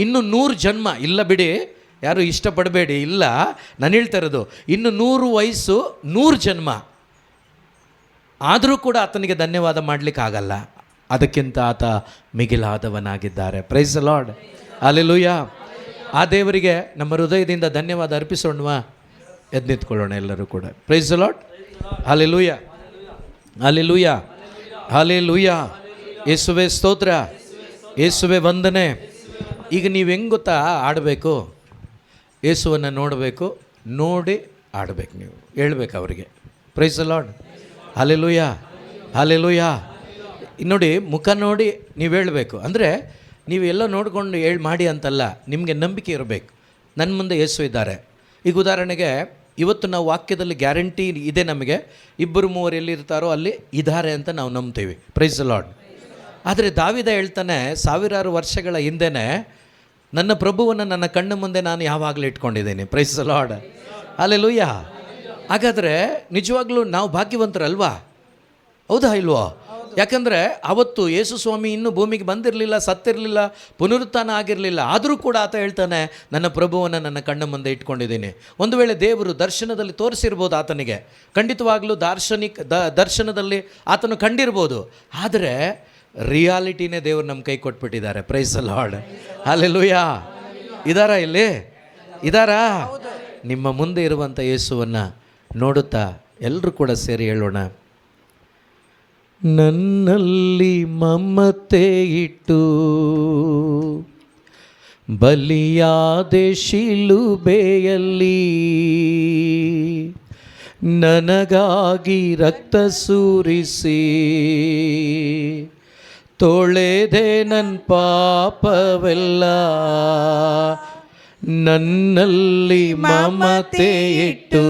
ಇನ್ನು 100 ಜನ್ಮ ಇಲ್ಲ ಬಿಡಿ, ಯಾರು ಇಷ್ಟಪಡಬೇಡಿ, ಇಲ್ಲ, ನಾನು ಹೇಳ್ತಾ ಇರೋದು ಇನ್ನು 100 ವಯಸ್ಸು 100 ಜನ್ಮ ಆದರೂ ಕೂಡ ಆತನಿಗೆ ಧನ್ಯವಾದ ಮಾಡಲಿಕ್ಕಾಗಲ್ಲ. ಅದಕ್ಕಿಂತ ಆತ ಮಿಗಿಲಾದವನಾಗಿದ್ದಾರೆ. Praise the lord, hallelujah. ಆ ದೇವರಿಗೆ ನಮ್ಮ ಹೃದಯದಿಂದ ಧನ್ಯವಾದ ಅರ್ಪಿಸೋಣವಾ? ಎದ್ದು ನಿಂತ್ಕೊಳ್ಳೋಣ ಎಲ್ಲರೂ ಕೂಡ. Price the lord, hallelujah, hallelujah, hallelujah. ಯೇಸುವೆ ಸ್ತೋತ್ರ, ಯೇಸುವೆ ವಂದನೆ. ಈಗ ನೀವು ಹೆಂಗೆ ಗೊತ್ತಾ ಆಡಬೇಕು? ಯೇಸುವನ್ನು ನೋಡಬೇಕು, ನೋಡಿ ಆಡಬೇಕು. ನೀವು ಹೇಳ್ಬೇಕು ಅವರಿಗೆ price the lord, hallelujah, hallelujah. ನೋಡಿ, ಮುಖ ನೋಡಿ ನೀವು ಹೇಳಬೇಕು. ಅಂದರೆ ನೀವು ಎಲ್ಲ ನೋಡಿಕೊಂಡು ಮಾಡಿ ಅಂತಲ್ಲ, ನಿಮಗೆ ನಂಬಿಕೆ ಇರಬೇಕು. ನನ್ನ ಮುಂದೆ ಯೇಸು ಇದ್ದಾರೆ. ಈಗ ಉದಾಹರಣೆಗೆ ಇವತ್ತು ನಾವು ವಾಕ್ಯದಲ್ಲಿ ಗ್ಯಾರಂಟಿ ಇದೆ ನಮಗೆ, 2-3 ಎಲ್ಲಿರ್ತಾರೋ ಅಲ್ಲಿ ಇದ್ದಾರೆ ಅಂತ ನಾವು ನಂಬ್ತೀವಿ. Price the lord. ಆದರೆ ದಾವಿದ ಹೇಳ್ತಾನೆ, 1000 ವರ್ಷಗಳ ಹಿಂದೆನೇ ನನ್ನ ಪ್ರಭುವನ್ನು ನನ್ನ ಕಣ್ಣು ಮುಂದೆ ನಾನು ಯಾವಾಗಲೂ ಇಟ್ಕೊಂಡಿದ್ದೀನಿ. Price the lord, hallelujah. ಹಾಗಾದರೆ ನಿಜವಾಗ್ಲೂ ನಾವು ಭಾಗ್ಯವಂತರಲ್ವಾ? ಹೌದಾ ಇಲ್ವೋ? ಯಾಕಂದರೆ ಅವತ್ತು ಯೇಸು ಸ್ವಾಮಿ ಇನ್ನೂ ಭೂಮಿಗೆ ಬಂದಿರಲಿಲ್ಲ, ಸತ್ತಿರಲಿಲ್ಲ, ಪುನರುತ್ಥಾನ ಆಗಿರಲಿಲ್ಲ. ಆದರೂ ಕೂಡ ಆತ ಹೇಳ್ತಾನೆ, ನನ್ನ ಪ್ರಭುವನ್ನು ನನ್ನ ಕಣ್ಣ ಮುಂದೆ ಇಟ್ಕೊಂಡಿದ್ದೀನಿ. ಒಂದು ವೇಳೆ ದೇವರು ದರ್ಶನದಲ್ಲಿ ತೋರಿಸಿರ್ಬೋದು ಆತನಿಗೆ, ಖಂಡಿತವಾಗಲೂ ದರ್ಶನದಲ್ಲಿ ಆತನು ಕಂಡಿರ್ಬೋದು. ಆದರೆ ರಿಯಾಲಿಟಿನೇ ದೇವರು ನಮ್ಮ ಕೈ ಕೊಟ್ಬಿಟ್ಟಿದ್ದಾರೆ. Praise the lord, hallelujah. ಇದಾರಾ ಇಲ್ಲಿ? ಇದಾರಾ? ನಿಮ್ಮ ಮುಂದೆ ಇರುವಂಥ ಯೇಸುವನ್ನು ನೋಡುತ್ತಾ ಎಲ್ಲರೂ ಕೂಡ ಸೇರಿ ಹೇಳೋಣ, ನನ್ನಲ್ಲಿ ಮಮತೆ ಇಟ್ಟು ಬಲಿಯಾದೆ ಶಿಲುಬೆಯಲ್ಲಿ, ನನಗಾಗಿ ರಕ್ತ ಸುರಿಸಿ ತೊಳೆದೆ ನನ್ನ ಪಾಪವೆಲ್ಲ. ನನ್ನಲ್ಲಿ ಮಮತೆ ಇಟ್ಟು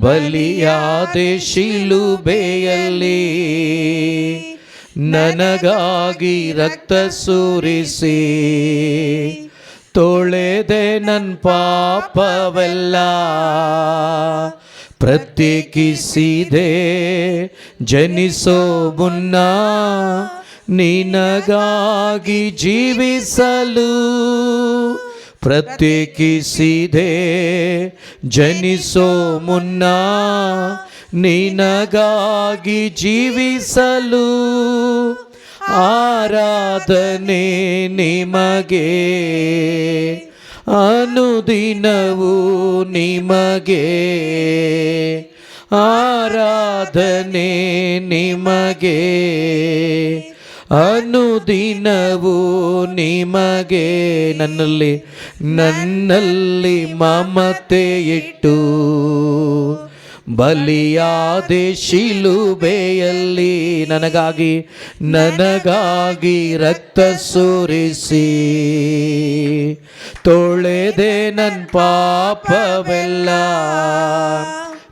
ಬಲಿಯಾದೆ ಶಿಲುಬೆಯಲ್ಲಿ, ನನಗಾಗಿ ರಕ್ತ ಸುರಿಸಿ ತೊಳೆದೆ ನನ್ನ ಪಾಪವೆಲ್ಲ. ಪ್ರತ್ಯೇಕಿಸಿದೆ ಜನಿಸೋ ಮುನ್ನ ನಿನಗಾಗಿ ಜೀವಿಸಲು, ಪ್ರತ್ಯೇಕಿಸಿದೆ ಜನಿಸೋ ಮುನ್ನ ನಿನಗಾಗಿ ಜೀವಿಸಲು. ಆರಾಧನೆ ನಿಮಗೆ, ಅನುದಿನವೂ ನಿಮಗೆ, ಆರಾಧನೆ ನಿಮಗೆ, ಅನುದಿನವೂ ನಿಮಗೆ. ನನ್ನಲ್ಲಿ ಮಮತೆ ಇಟ್ಟು ಬಲಿಯಾದೆ ಶಿಲುಬೆಯಲ್ಲಿ, ನನಗಾಗಿ ರಕ್ತ ಸುರಿಸಿ ತೊಳೆದೆ ನನ್ನ ಪಾಪವೆಲ್ಲ.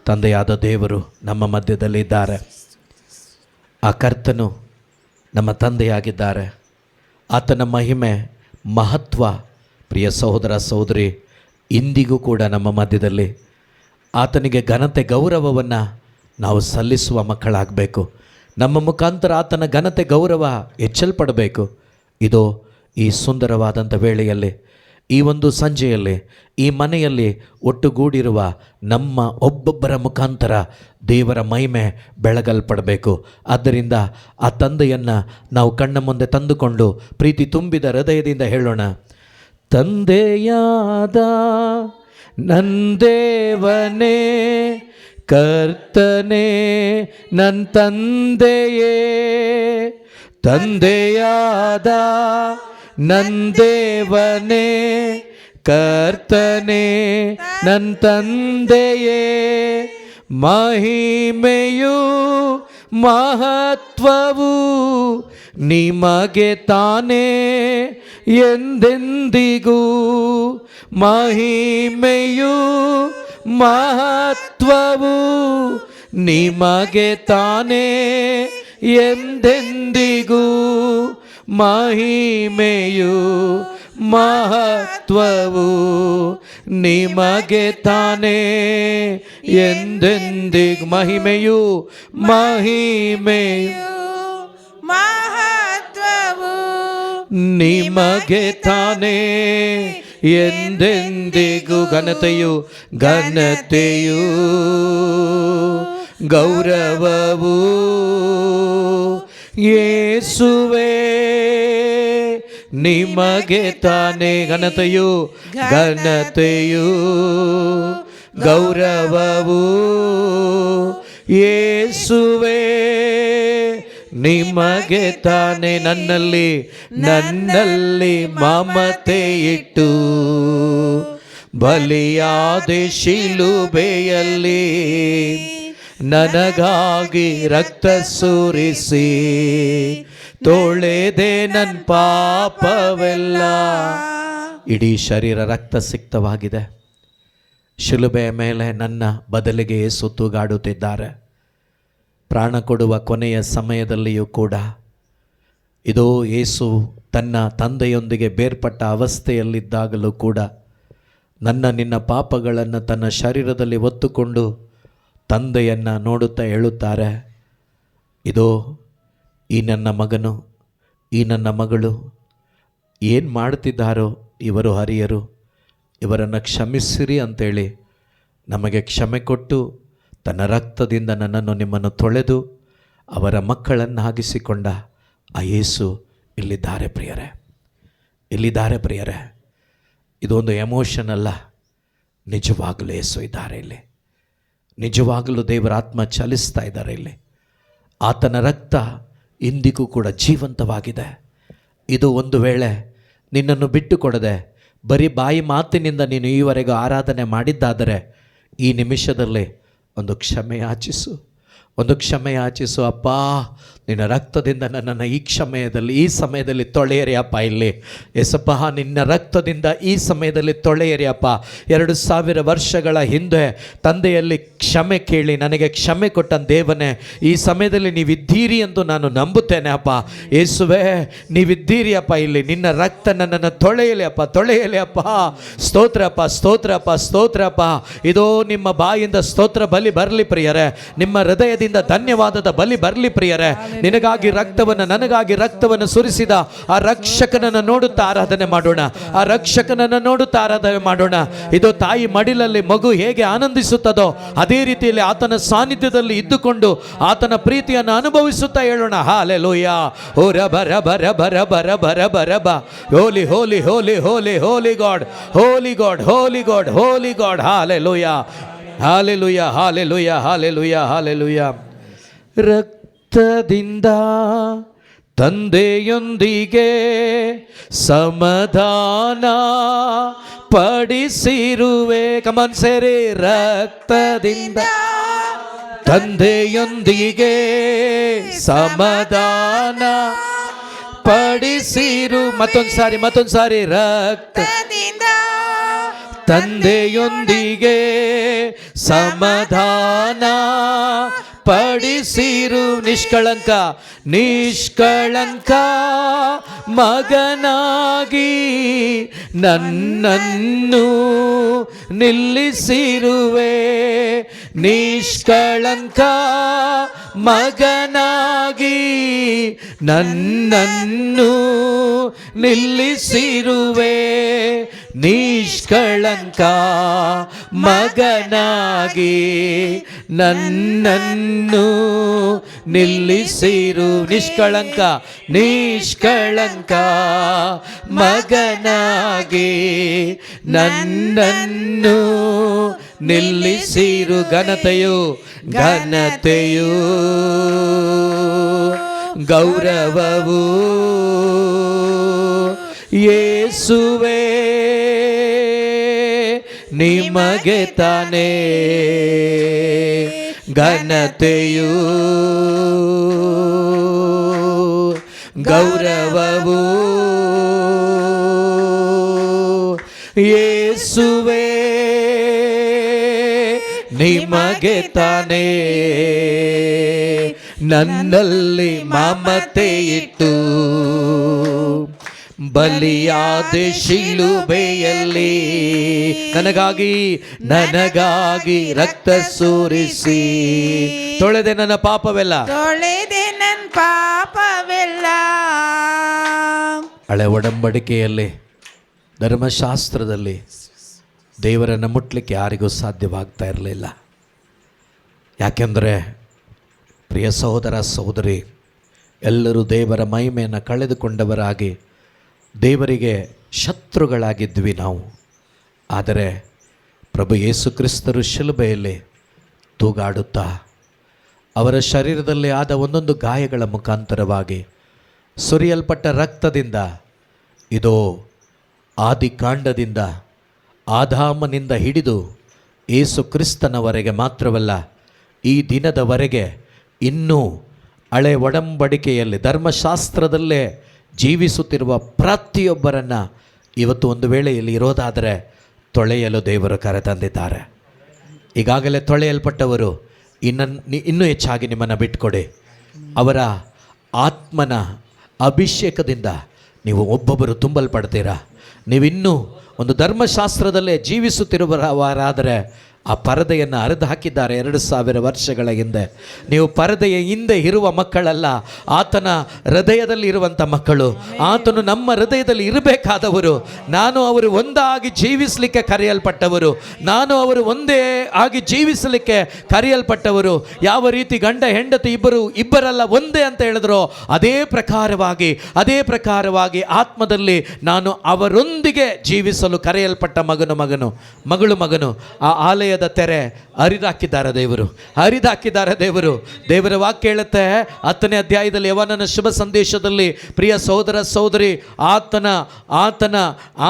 ತಂದೆಯಾದ ದೇವರು ನಮ್ಮ ಮಧ್ಯದಲ್ಲಿದ್ದಾರೆ. ಆ ಕರ್ತನು ನಮ್ಮ ತಂದೆಯಾಗಿದ್ದಾರೆ. ಆತನ ಮಹಿಮೆ, ಮಹತ್ವ, ಪ್ರಿಯ ಸಹೋದರ ಸಹೋದರಿ, ಇಂದಿಗೂ ಕೂಡ ನಮ್ಮ ಮಧ್ಯದಲ್ಲಿ. ಆತನಿಗೆ ಘನತೆ ಗೌರವವನ್ನು ನಾವು ಸಲ್ಲಿಸುವ ಮಕ್ಕಳಾಗಬೇಕು. ನಮ್ಮ ಮುಖಾಂತರ ಆತನ ಘನತೆ ಗೌರವ ಹೆಚ್ಚಲ್ಪಡಬೇಕು. ಇದು ಈ ಸುಂದರವಾದಂಥ ವೇಳೆಯಲ್ಲಿ, ಈ ಒಂದು ಸಂಜೆಯಲ್ಲಿ, ಈ ಮನೆಯಲ್ಲಿ ಒಟ್ಟುಗೂಡಿರುವ ನಮ್ಮ ಒಬ್ಬೊಬ್ಬರ ಮುಖಾಂತರ ದೇವರ ಮಹಿಮೆ ಬೆಳಗಲ್ಪಡಬೇಕು. ಆದ್ದರಿಂದ ಆ ತಂದೆಯನ್ನು ನಾವು ಕಣ್ಣ ಮುಂದೆ ತಂದುಕೊಂಡು ಪ್ರೀತಿ ತುಂಬಿದ ಹೃದಯದಿಂದ ಹೇಳೋಣ, ತಂದೆಯಾದ ನನ್ನ ದೇವನೇ, ಕರ್ತನೇ ನನ್ನ ತಂದೆಯೇ, ತಂದೆಯಾದ ನನ್ನ ದೇವನೇ, ಕರ್ತನೇ ನನ್ನ ತಂದೆಯೇ. ಮಹಿಮೆಯು ಮಹತ್ವವು ನಿಮಗೆ ತಾನೇ ಎಂದೆಂದಿಗೂ ಮಹಿಮೆಯು ಮಹತ್ವವು ನಿಮಗೆ ತಾನೇ ಎಂದೆಂದಿಗೂ ಮಹಿಮೆಯು ಮಹತ್ವವು ನಿಮಗೆ ತಾನೇ ಎಂದೆಂದಿಗೂ ಮಹಿಮೆಯು
ಮಹತ್ವವು
ನಿಮಗೆ ತಾನೇ ಎಂದೆಂದಿಗೂ ಘನತೆಯು ಗೌರವವು ಯೇಸುವೇ ನಿಮಗೆ ತಾನೇ ಘನತೆಯು ಗೌರವವು ಯೇಸುವೇ ನಿಮಗೆ ತಾನೇ ನನ್ನಲ್ಲಿ ಮಮತೆ ಇಟ್ಟು ಬಲಿಯಾದೆ ಶಿಲುಬೆಯಲ್ಲಿ ನನಗಾಗಿ ರಕ್ತ ಸುರಿಸಿ ತೊಳೆದೆ ನನ್ನ ಪಾಪವೆಲ್ಲ. ಇಡೀ ಶರೀರ ರಕ್ತ ಸಿಕ್ತವಾಗಿದೆ. ಶಿಲುಬೆಯ ಮೇಲೆ ನನ್ನ ಬದಲಿಗೆ ಯೇಸು ತೂಗಾಡುತ್ತಿದ್ದಾರೆ. ಪ್ರಾಣ ಕೊಡುವ ಕೊನೆಯ ಸಮಯದಲ್ಲಿಯೂ ಕೂಡ ಇದೋ ಯೇಸು ತನ್ನ ತಂದೆಯೊಂದಿಗೆ ಬೇರ್ಪಟ್ಟ ಅವಸ್ಥೆಯಲ್ಲಿದ್ದಾಗಲೂ ಕೂಡ ನಿನ್ನ ಪಾಪಗಳನ್ನು ತನ್ನ ಶರೀರದಲ್ಲಿ ಹೊತ್ತುಕೊಂಡು ತಂದೆಯನ್ನು ನೋಡುತ್ತಾ ಹೇಳುತ್ತಾರೆ, ಇದೋ ಈ ನನ್ನ ಮಗನು ಈ ನನ್ನ ಮಗಳು ಏನು ಮಾಡ್ತಿದ್ದಾರೋ ಇವರು ಹರಿಯರು, ಇವರನ್ನು ಕ್ಷಮಿಸಿರಿ ಅಂತೇಳಿ ನಮಗೆ ಕ್ಷಮೆ ಕೊಟ್ಟು ತನ್ನ ರಕ್ತದಿಂದ ನನ್ನನ್ನು ನಿಮ್ಮನ್ನು ತೊಳೆದು ಅವರ ಮಕ್ಕಳನ್ನಾಗಿಸಿಕೊಂಡ ಆ ಯೇಸು ಇಲ್ಲಿದ್ದಾರೆ ಪ್ರಿಯರೇ. ಇದೊಂದು ಎಮೋಷನ್ ಅಲ್ಲ, ನಿಜವಾಗಲೂ ಯೇಸು ಇದ್ದಾರೆ ಇಲ್ಲಿ. ನಿಜವಾಗಲೂ ದೇವರ ಆತ್ಮ ಚಲಿಸ್ತಾ ಇದ್ದಾರೆ ಇಲ್ಲಿ. ಆತನ ರಕ್ತ ಇಂದಿಗೂ ಕೂಡ ಜೀವಂತವಾಗಿದೆ. ಇದು ಒಂದು ವೇಳೆ ನಿನ್ನನ್ನು ಬಿಟ್ಟು ಕೊಡದೆ ಬರೀ ಬಾಯಿ ಮಾತಿನಿಂದ ನೀನು ಈವರೆಗೂ ಆರಾಧನೆ ಮಾಡಿದ್ದಾದರೆ ಈ ನಿಮಿಷದಲ್ಲಿ ಒಂದು ಕ್ಷಮೆ ಯಾಚಿಸು. ಅಪ್ಪ, ನಿನ್ನ ರಕ್ತದಿಂದ ನನ್ನನ್ನು ಈ ಸಮಯದಲ್ಲಿ ತೊಳೆಯರಿ ಅಪ್ಪ. ಇಲ್ಲಿ ಎಸಪ್ಪ, ನಿನ್ನ ರಕ್ತದಿಂದ ಈ ಸಮಯದಲ್ಲಿ ತೊಳೆಯರಿ ಅಪ್ಪ. 2000 ವರ್ಷಗಳ ಹಿಂದೆ ತಂದೆಯಲ್ಲಿ ಕ್ಷಮೆ ಕೇಳಿ ನನಗೆ ಕ್ಷಮೆ ಕೊಟ್ಟ ದೇವನೇ, ಈ ಸಮಯದಲ್ಲಿ ನೀವಿದ್ದೀರಿ ಎಂದು ನಾನು ನಂಬುತ್ತೇನೆ ಅಪ್ಪ. ಯೇಸುವೆ, ನೀವಿದ್ದೀರಿ ಅಪ್ಪ. ಇಲ್ಲಿ ನಿನ್ನ ರಕ್ತ ನನ್ನನ್ನು ತೊಳೆಯಲಿ ಅಪ್ಪ. ಸ್ತೋತ್ರಪ್ಪ. ಇದೋ ನಿಮ್ಮ ಬಾಯಿಂದ ಸ್ತೋತ್ರ ಬಲಿ ಬರಲಿ ಪ್ರಿಯರೇ. ನಿಮ್ಮ ಹೃದಯದಿಂದ ಧನ್ಯವಾದದ ಬಲಿ ಬರಲಿ ಪ್ರಿಯರೇ. ನಿನಗಾಗಿ ನನಗಾಗಿ ರಕ್ತವನ್ನು ಸುರಿಸಿದ ಆ ರಕ್ಷಕನನ್ನು ನೋಡುತ್ತಾ ಆರಾಧನೆ ಮಾಡೋಣ. ಇದು ತಾಯಿ ಮಡಿಲಲ್ಲಿ ಮಗು ಹೇಗೆ ಆನಂದಿಸುತ್ತದೋ ಅದೇ ರೀತಿಯಲ್ಲಿ ಆತನ ಸಾನ್ನಿಧ್ಯದಲ್ಲಿ ಇದ್ದುಕೊಂಡು ಆತನ ಪ್ರೀತಿಯನ್ನು ಅನುಭವಿಸುತ್ತಾ ಹೇಳೋಣ. ಹಾಲೆಲೂಯಾ. ಓ ರಬ ರಬ ರಬ ರಬ ರಬ ರಬ ರಬ. Holy holy holy holy holy God, holy God, holy God, holy God. Hallelujah, hallelujah, hallelujah, hallelujah, hallelujah. ರಕ್ತದಿಂದ ತಂದೆಯೊಂದಿಗೆ ಸಮಾಧಾನ ಪಡಿಸಿರುವೆ. ಕಮನ್ ಸೇರಿ. ರಕ್ತದಿಂದ ತಂದೆಯೊಂದಿಗೆ ಸಮಾಧಾನ ಪಡಿಸಿರು. ಮತ್ತೊಂದ್ಸಾರಿ. ರಕ್ತದಿಂದ ತಂದೆಯೊಂದಿಗೆ ಸಮಾಧಾನ ಪಡಿಸಿರು. ನಿಷ್ಕಳಂಕ ಮಗನಾಗಿ ನನ್ನನ್ನು ನಿಲ್ಲಿಸಿರುವೆ. ನಿಷ್ಕಳಂಕ ಮಗನಾಗಿ ನನ್ನನ್ನು ನಿಲ್ಲಿಸಿರುವೆ. ನಿಷ್ಕಳಂಕ ಮಗನಾಗಿ ನನ್ನನ್ನು ನಿಲ್ಲಿಸಿರು. ನಿಷ್ಕಳಂಕ ಮಗನಾಗಿ ನನ್ನನ್ನು ನಿಲ್ಲಿಸಿರು. ಘನತೆಯು ಗೌರವವು ಯೇಸುವೇ ನಿಮಗೆ ತಾನೇ ಘನತೆಯೂ ಗೌರವವು ಯೇಸುವೇ ನಿಮಗೆ ತಾನೇ. ನನ್ನಲ್ಲಿ ಮಮತೆ ಇಟ್ಟು ಬಲಿಯಾದೆ ಶಿಲುಬೆಯಲ್ಲಿ ನನಗಾಗಿ ರಕ್ತ ಸುರಿಸಿ ತೊಳೆದೆ ನನ್ನ ಪಾಪವೆಲ್ಲ ಹಳೆ ಒಡಂಬಡಿಕೆಯಲ್ಲಿ ಧರ್ಮಶಾಸ್ತ್ರದಲ್ಲಿ ದೇವರನ್ನು ಮುಟ್ಲಿಕ್ಕೆ ಯಾರಿಗೂ ಸಾಧ್ಯವಾಗ್ತಾ ಇರಲಿಲ್ಲ. ಯಾಕೆಂದರೆ ಪ್ರಿಯ ಸಹೋದರ ಸಹೋದರಿ, ಎಲ್ಲರೂ ದೇವರ ಮಹಿಮೆಯನ್ನು ಕಳೆದುಕೊಂಡವರಾಗಿ ದೇವರಿಗೆ ಶತ್ರುಗಳಾಗಿದ್ವಿ ನಾವು. ಆದರೆ ಪ್ರಭು ಯೇಸು ಕ್ರಿಸ್ತರು ಶಿಲುಬೆಯಲ್ಲಿ ತೂಗಾಡುತ್ತಾ ಅವರ ಶರೀರದಲ್ಲಿ ಆದ ಒಂದೊಂದು ಗಾಯಗಳ ಮುಖಾಂತರವಾಗಿ ಸುರಿಯಲ್ಪಟ್ಟ ರಕ್ತದಿಂದ, ಇದೋ ಆದಿಕಾಂಡದಿಂದ ಆದಾಮನಿಂದ ಹಿಡಿದು ಯೇಸು ಕ್ರಿಸ್ತನವರೆಗೆ ಮಾತ್ರವಲ್ಲ, ಈ ದಿನದವರೆಗೆ ಇನ್ನೂ ಹಳೆ ಒಡಂಬಡಿಕೆಯಲ್ಲಿ ಧರ್ಮಶಾಸ್ತ್ರದಲ್ಲೇ ಜೀವಿಸುತ್ತಿರುವ ಪ್ರತಿಯೊಬ್ಬರನ್ನು ಇವತ್ತು ಒಂದು ವೇಳೆ ಇಲ್ಲಿ ಇರೋದಾದರೆ ತೊಳೆಯಲು ದೇವರು ಕರೆತಂದಿದ್ದಾರೆ. ಈಗಾಗಲೇ ತೊಳೆಯಲ್ಪಟ್ಟವರು ಇನ್ನೂ ಹೆಚ್ಚಾಗಿ ನಿಮ್ಮನ್ನು ಬಿಟ್ಕೊಡಿ. ಅವರ ಆತ್ಮನ ಅಭಿಷೇಕದಿಂದ ನೀವು ಒಬ್ಬೊಬ್ಬರು ತುಂಬಲ್ಪಡ್ತೀರಾ. ನೀವಿನ್ನೂ ಒಂದು ಧರ್ಮಶಾಸ್ತ್ರದಲ್ಲೇ ಜೀವಿಸುತ್ತಿರುವವರಾದರೆ ಆ ಪರದೆಯನ್ನು ಹರಿದು ಹಾಕಿದ್ದಾರೆ 2000 ವರ್ಷಗಳ ಹಿಂದೆ. ನೀವು ಪರದೆಯ ಹಿಂದೆ ಇರುವ ಮಕ್ಕಳಲ್ಲ, ಆತನ ಹೃದಯದಲ್ಲಿ ಇರುವಂಥ ಮಕ್ಕಳು. ಆತನು ನಮ್ಮ ಹೃದಯದಲ್ಲಿ ಇರಬೇಕಾದವರು. ನಾನು ಅವರು ಒಂದಾಗಿ ಜೀವಿಸಲಿಕ್ಕೆ ಕರೆಯಲ್ಪಟ್ಟವರು. ನಾನು ಅವರು ಒಂದೇ ಆಗಿ ಜೀವಿಸಲಿಕ್ಕೆ ಕರೆಯಲ್ಪಟ್ಟವರು. ಯಾವ ರೀತಿ ಗಂಡ ಹೆಂಡತಿ ಇಬ್ಬರಲ್ಲ ಒಂದೇ ಅಂತ ಹೇಳಿದ್ರು, ಅದೇ ಪ್ರಕಾರವಾಗಿ ಆತ್ಮದಲ್ಲಿ ನಾನು ಅವರೊಂದಿಗೆ ಜೀವಿಸಲು ಕರೆಯಲ್ಪಟ್ಟ ಮಗಳು. ಆ ಆಲಯದ ತೆರೆ ಹರಿದಾಕಿದ್ದಾರೆ ದೇವರು. ದೇವರ ವಾಕ್ಯ ಹೇಳುತ್ತೆ 10ನೇ ಅಧ್ಯಾಯದಲ್ಲಿ ಯವನನ ಶುಭ ಸಂದೇಶದಲ್ಲಿ, ಪ್ರಿಯ ಸಹೋದರ ಸಹೋದರಿ,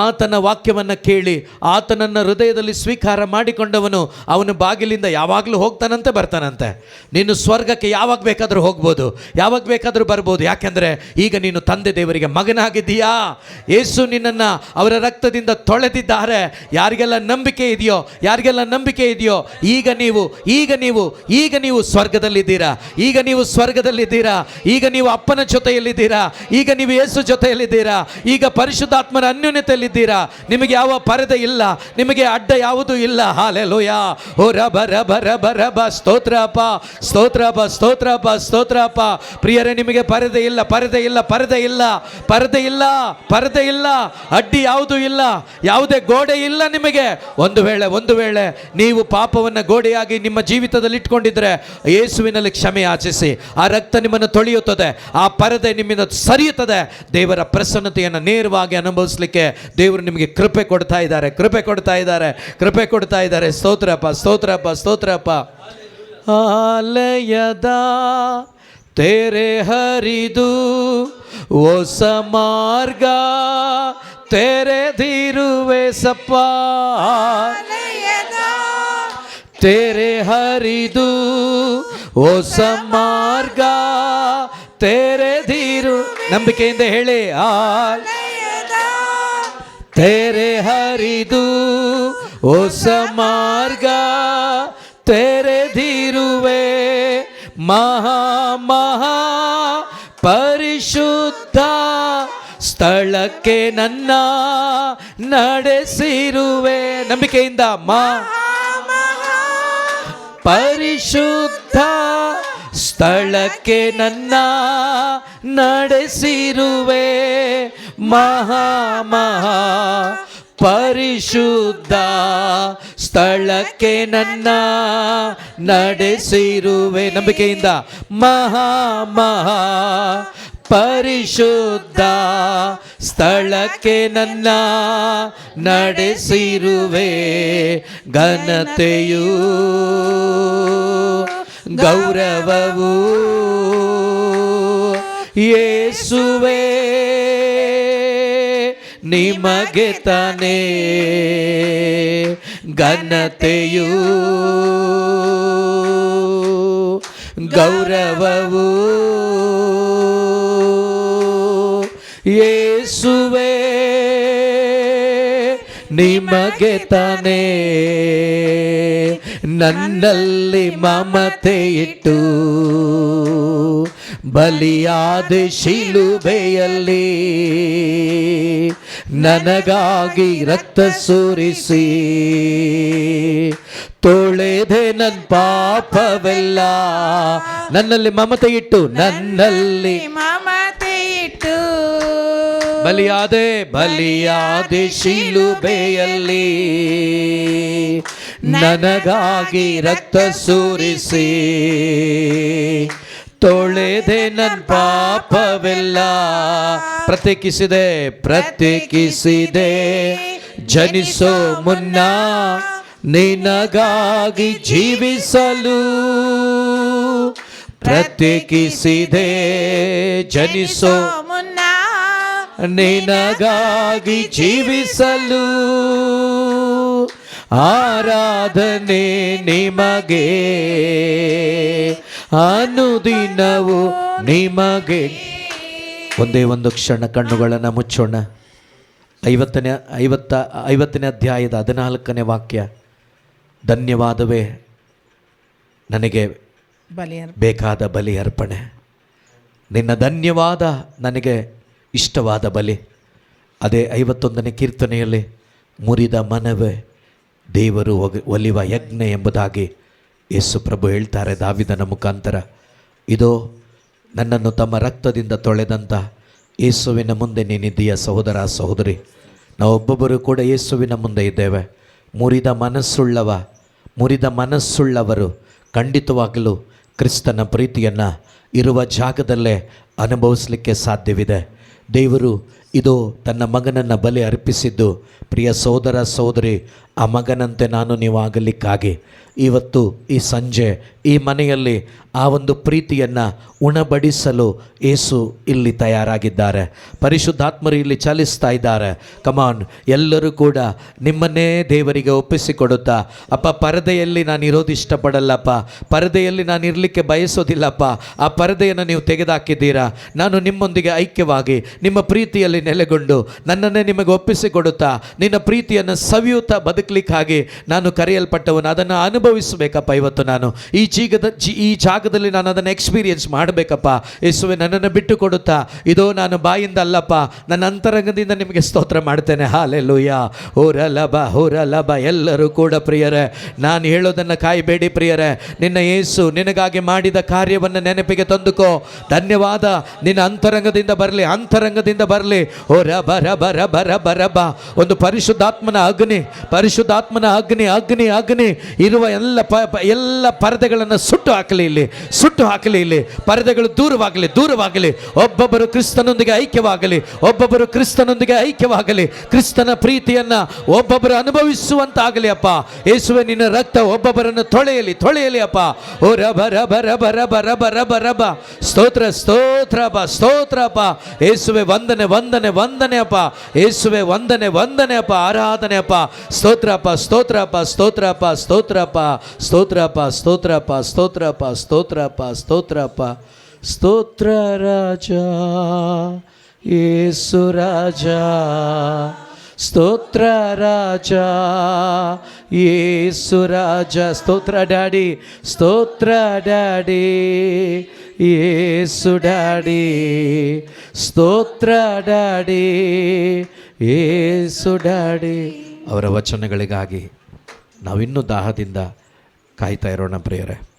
ಆತನ ವಾಕ್ಯವನ್ನು ಕೇಳಿ ಆತನನ್ನು ಹೃದಯದಲ್ಲಿ ಸ್ವೀಕಾರ ಮಾಡಿಕೊಂಡವನು ಅವನು ಬಾಗಿಲಿಂದ ಯಾವಾಗಲೂ ಹೋಗ್ತಾನಂತೆ ಬರ್ತಾನಂತೆ. ನೀನು ಸ್ವರ್ಗಕ್ಕೆ ಯಾವಾಗ ಬೇಕಾದರೂ ಹೋಗ್ಬೋದು, ಯಾವಾಗ ಬೇಕಾದರೂ ಬರ್ಬೋದು. ಯಾಕೆಂದರೆ ಈಗ ನೀನು ತಂದೆ ದೇವರಿಗೆ ಮಗನಾಗಿದ್ದೀಯಾ. ಯೇಸು ನಿನ್ನನ್ನು ಅವರ ರಕ್ತದಿಂದ ತೊಳೆದಿದ್ದಾರೆ. ಯಾರಿಗೆಲ್ಲ ನಂಬಿಕೆ ಇದೆಯೋ ಈಗ ನೀವು ಸ್ವರ್ಗದಲ್ಲಿದ್ದೀರಾ. ಈಗ ನೀವು ಅಪ್ಪನ ಜೊತೆಯಲ್ಲಿದ್ದೀರಾ. ಈಗ ನೀವು ಯೇಸು ಜೊತೆಯಲ್ಲಿದ್ದೀರಾ. ಈಗ ಪರಿಶುದ್ಧಾತ್ಮನ ಅನ್ಯೋನ್ಯತೆಯಲ್ಲಿದ್ದೀರಾ. ನಿಮಗೆ ಯಾವ ಪರದೆ ಇಲ್ಲ, ನಿಮಗೆ ಅಡ್ಡ ಯಾವುದೂ ಇಲ್ಲ. ಹಾಲೆಲೂಯಾ. ಓ ರಬ ಸ್ತೋತ್ರಪ್ಪ. ಪ್ರಿಯರೇ, ನಿಮಗೆ ಪರದೆ ಇಲ್ಲ, ಅಡ್ಡಿ ಯಾವುದೂ ಇಲ್ಲ, ಯಾವುದೇ ಗೋಡೆ ಇಲ್ಲ ನಿಮಗೆ. ಒಂದು ವೇಳೆ ನೀವು ಪಾಪವನ್ನು ಗೋಡೆಯಾಗಿ ನಿಮ್ಮ ಜೀವಿತದಲ್ಲಿ ಇಟ್ಕೊಂಡಿದ್ರೆ ಯೇಸುವಿನಲ್ಲಿ ಕ್ಷಮೆ ಯಾಚಿಸಿ. ಆ ರಕ್ತ ನಿಮ್ಮನ್ನು ತೊಳೆಯುತ್ತದೆ, ಆ ಪರದೆ ನಿಮ್ಮಿಂದ ಸರಿಯುತ್ತದೆ. ದೇವರ ಪ್ರಸನ್ನತೆಯನ್ನು ನೇರವಾಗಿ ಅನುಭವಿಸಲಿಕ್ಕೆ ದೇವರು ನಿಮಗೆ ಕೃಪೆ ಕೊಡ್ತಾ ಇದ್ದಾರೆ. ಸ್ತೋತ್ರಪ್ಪ. ಆಲಯದ ತೆರೆ ಹರಿದು ಹೊಸ ಮಾರ್ಗ ತೆರೆದಿರುವೆ ಸಪ್ಪ. ತೆರೆ ಹರಿದು ಹೊಸ ಮಾರ್ಗ ತೆರೆದಿರು. ನಂಬಿಕೆಯಿಂದ ಹೇಳಿ. ತೆರೆ ಹರಿದು ಹೊಸ ಮಾರ್ಗ ತೆರೆದಿರುವೆ. ಮಹಾ ಪರಿಶುದ್ಧ ಸ್ಥಳಕ್ಕೆ ನನ್ನ ನಡೆಸಿರುವೆ. ನಂಬಿಕೆಯಿಂದ ಪರಿಶುದ್ಧ ಸ್ಥಳಕ್ಕೆ ನನ್ನ ನಡೆಸಿರುವೆ. ಮಹಾ ಪರಿಶುದ್ಧ ಸ್ಥಳಕ್ಕೆ ನನ್ನ ನಡೆಸಿರುವೆ. ನಂಬಿಕೆಯಿಂದ ಮಹಾ ಪರಿಶುದ್ಧ ಸ್ಥಳಕ್ಕೆ ನನ್ನ ನಡೆಸಿರುವೆ. ಘನತೆಯೂ ಗೌರವವು ಯೇಸುವೇ ನಿಮಗೆ ತಾನೇ, ಘನತೆಯೂ ಗೌರವವು ಯೇಸುವೇ ನಿಮಗೆ ತಾನೇ. ನನ್ನಲ್ಲಿ ಮಮತೆ ಇಟ್ಟು ಬಲಿಯಾದ ಶಿಲುಬೆಯಲ್ಲಿ ನನಗಾಗಿ ರಕ್ತ ಸುರಿಸಿ ತೊಳೆದೆ ನನ್ನ ಪಾಪವೆಲ್ಲ. ನನ್ನಲ್ಲಿ ಮಮತೆ ಇಟ್ಟು, ನನ್ನಲ್ಲಿ
ಮಮತೆ ಇಟ್ಟು
ಬಲಿಯಾದೆ ಶಿಲುಬೆಯಲ್ಲಿ ನನಗಾಗಿ ರಕ್ತ ಸುರಿಸಿ ತೊಳೆದೆ ನನ್ನ ಪಾಪವೆಲ್ಲ. ಪ್ರತ್ಯೇಕಿಸಿದೆ ಜನಿಸೋ ಮುನ್ನ ನಿನಗಾಗಿ ಜೀವಿಸಲು. ಪ್ರತ್ಯೇಕಿಸಿದೆ ಜನಿಸೋ
ಮುನ್ನ
ನಿನಗಾಗಿ ಜೀವಿಸಲು. ಆರಾಧನೆ ನಿಮಗೆ ಅನುದಿನವು ನಿಮಗೆ. ಒಂದೇ ಒಂದು ಕ್ಷಣ ಕಣ್ಣುಗಳನ್ನು ಮುಚ್ಚೋಣ. 50ನೇ ಅಧ್ಯಾಯದ 14ನೇ ವಾಕ್ಯ. ಧನ್ಯವಾದವೇ ನನಗೆ ಬೇಕಾದ ಬಲಿ ಅರ್ಪಣೆ. ನಿನ್ನ ಧನ್ಯವಾದ ನನಗೆ ಇಷ್ಟವಾದ ಬಲಿ. ಅದೇ 51ನೇ ಕೀರ್ತನೆಯಲ್ಲಿ ಮುರಿದ ಮನವೇ ದೇವರು ಒಲಿವ ಯಜ್ಞ ಎಂಬುದಾಗಿ ಯೇಸು ಪ್ರಭು ಹೇಳ್ತಾರೆ ದಾವಿದನ ಮುಖಾಂತರ. ಇದೋ ನನ್ನನ್ನು ತಮ್ಮ ರಕ್ತದಿಂದ ತೊಳೆದಂಥ ಯೇಸುವಿನ ಮುಂದೆ ನೀನಿದ್ದೀಯ ಸಹೋದರ ಸಹೋದರಿ. ನಾವೊಬ್ಬೊಬ್ಬರು ಕೂಡ ಯೇಸುವಿನ ಮುಂದೆ ಇದ್ದೇವೆ. ಮುರಿದ ಮನಸ್ಸುಳ್ಳವರು ಖಂಡಿತವಾಗಲೂ ಕ್ರಿಸ್ತನ ಪ್ರೀತಿಯನ್ನು ಇರುವ ಜಾಗದಲ್ಲೇ ಅನುಭವಿಸಲಿಕ್ಕೆ ಸಾಧ್ಯವಿದೆ. ದೇವರು ಇದು ತನ್ನ ಮಗನನ್ನು ಬಲಿ ಅರ್ಪಿಸಿದ್ದು, ಪ್ರಿಯ ಸಹೋದರ ಸಹೋದರಿ, ಆ ಮಗನಂತೆ ನಾನು ನೀವು ಆಗಲಿಕ್ಕಾಗಿ ಇವತ್ತು ಈ ಸಂಜೆ ಈ ಮನೆಯಲ್ಲಿ ಆ ಒಂದು ಪ್ರೀತಿಯನ್ನು ಉಣಬಡಿಸಲು ಯೇಸು ಇಲ್ಲಿ ತಯಾರಾಗಿದ್ದಾರೆ. ಪರಿಶುದ್ಧಾತ್ಮರು ಇಲ್ಲಿ ಚಲಿಸ್ತಾ ಇದ್ದಾರೆ. ಕಮಾನ್, ಎಲ್ಲರೂ ಕೂಡ ನಿಮ್ಮನ್ನೇ ದೇವರಿಗೆ ಒಪ್ಪಿಸಿಕೊಡುತ್ತಾ, ಅಪ್ಪ ಪರದೆಯಲ್ಲಿ ನಾನು ಇರೋದು ಇಷ್ಟಪಡಲ್ಲಪ್ಪ, ಪರದೆಯಲ್ಲಿ ನಾನು ಇರಲಿಕ್ಕೆ ಬಯಸೋದಿಲ್ಲಪ್ಪ, ಆ ಪರದೆಯನ್ನು ನೀವು ತೆಗೆದುಹಾಕಿದ್ದೀರಾ. ನಾನು ನಿಮ್ಮೊಂದಿಗೆ ಐಕ್ಯವಾಗಿ ನಿಮ್ಮ ಪ್ರೀತಿಯಲ್ಲಿ ನೆಲೆಗೊಂಡು ನನ್ನನ್ನೇ ನಿಮಗೆ ಒಪ್ಪಿಸಿಕೊಡುತ್ತಾ ನಿನ್ನ ಪ್ರೀತಿಯನ್ನು ಸವಿಯುತ್ತಾ ಬದುಕಲಿಕ್ಕಾಗಿ ನಾನು ಕರೆಯಲ್ಪಟ್ಟವನು. ಅದನ್ನು ಅನುಭವಿಸಬೇಕಪ್ಪ. ಇವತ್ತು ನಾನು ಈ ಜಾಗದಲ್ಲಿ ನಾನು ಅದನ್ನು ಎಕ್ಸ್ಪೀರಿಯನ್ಸ್ ಮಾಡಬೇಕಪ್ಪ. ಯೇಸುವೆ, ನನ್ನನ್ನು ಬಿಟ್ಟು ಕೊಡುತ್ತಾ ಇದೋ ನಾನು ಬಾಯಿಂದ ಅಲ್ಲಪ್ಪ, ನನ್ನ ಅಂತರಂಗದಿಂದ ನಿಮಗೆ ಸ್ತೋತ್ರ ಮಾಡ್ತೇನೆ. ಹಾಲೆಲೂಯಾ. ಹೋರಲಬ. ಎಲ್ಲರೂ ಕೂಡ ಪ್ರಿಯರೇ, ನಾನು ಹೇಳೋದನ್ನು ಕಾಯಬೇಡಿ ಪ್ರಿಯರೇ. ನಿನ್ನ ಯೇಸು ನಿನಗಾಗಿ ಮಾಡಿದ ಕಾರ್ಯವನ್ನು ನೆನಪಿಗೆ ತಂದುಕೋ. ಧನ್ಯವಾದ ನಿನ್ನ ಅಂತರಂಗದಿಂದ ಬರಲಿ. ಬರ. ಒಂದು ಪರಿಶುದ್ಧಾತ್ಮನ ಅಗ್ನಿ ಇರುವ ಎಲ್ಲ ಪರದೆಗಳನ್ನು ಸುಟ್ಟು ಹಾಕಲಿ ಇಲ್ಲಿ. ಪರದೆಗಳು ದೂರವಾಗಲಿ. ಒಬ್ಬೊಬ್ಬರು ಕ್ರಿಸ್ತನೊಂದಿಗೆ ಐಕ್ಯವಾಗಲಿ. ಕ್ರಿಸ್ತನ ಪ್ರೀತಿಯನ್ನ ಒಬ್ಬೊಬ್ಬರು ಅನುಭವಿಸುವಂತಾಗಲಿ ಅಪ್ಪ. ಯೇಸುವೆ, ನಿನ್ನ ರಕ್ತ ಒಬ್ಬೊಬ್ಬರನ್ನು ತೊಳೆಯಲಿ ಅಪ್ಪ. ಓ ರಬ. ಸ್ತೋತ್ರ ಅಪ್ಪ. ಯೇಸುವೆ ವಂದನೆ ಅಪ್ಪ. ಯೇಸುವೆ ವಂದನೆ ಅಪ್ಪ. ಆರಾಧನೆ ಅಪ್ಪ. ಸ್ತೋತ್ರ ರಾಜ ಯೇಸು ರಾಜ. ಸ್ತೋತ್ರ ರಾಜ ಯೇಸು ರಾಜ. ಸ್ತೋತ್ರ ಡ್ಯಾಡಿ ಯೇಸು ಡ್ಯಾಡಿ. ಸ್ತೋತ್ರ ಡ್ಯಾಡಿ ಯೇಸು ಡ್ಯಾಡಿ. ಅವರ ವಚನಗಳಿಗಾಗಿ ನಾವಿನ್ನೂ ದಾಹದಿಂದ ಕಾಯ್ತಾ ಇರೋಣ ಪ್ರಿಯರೇ.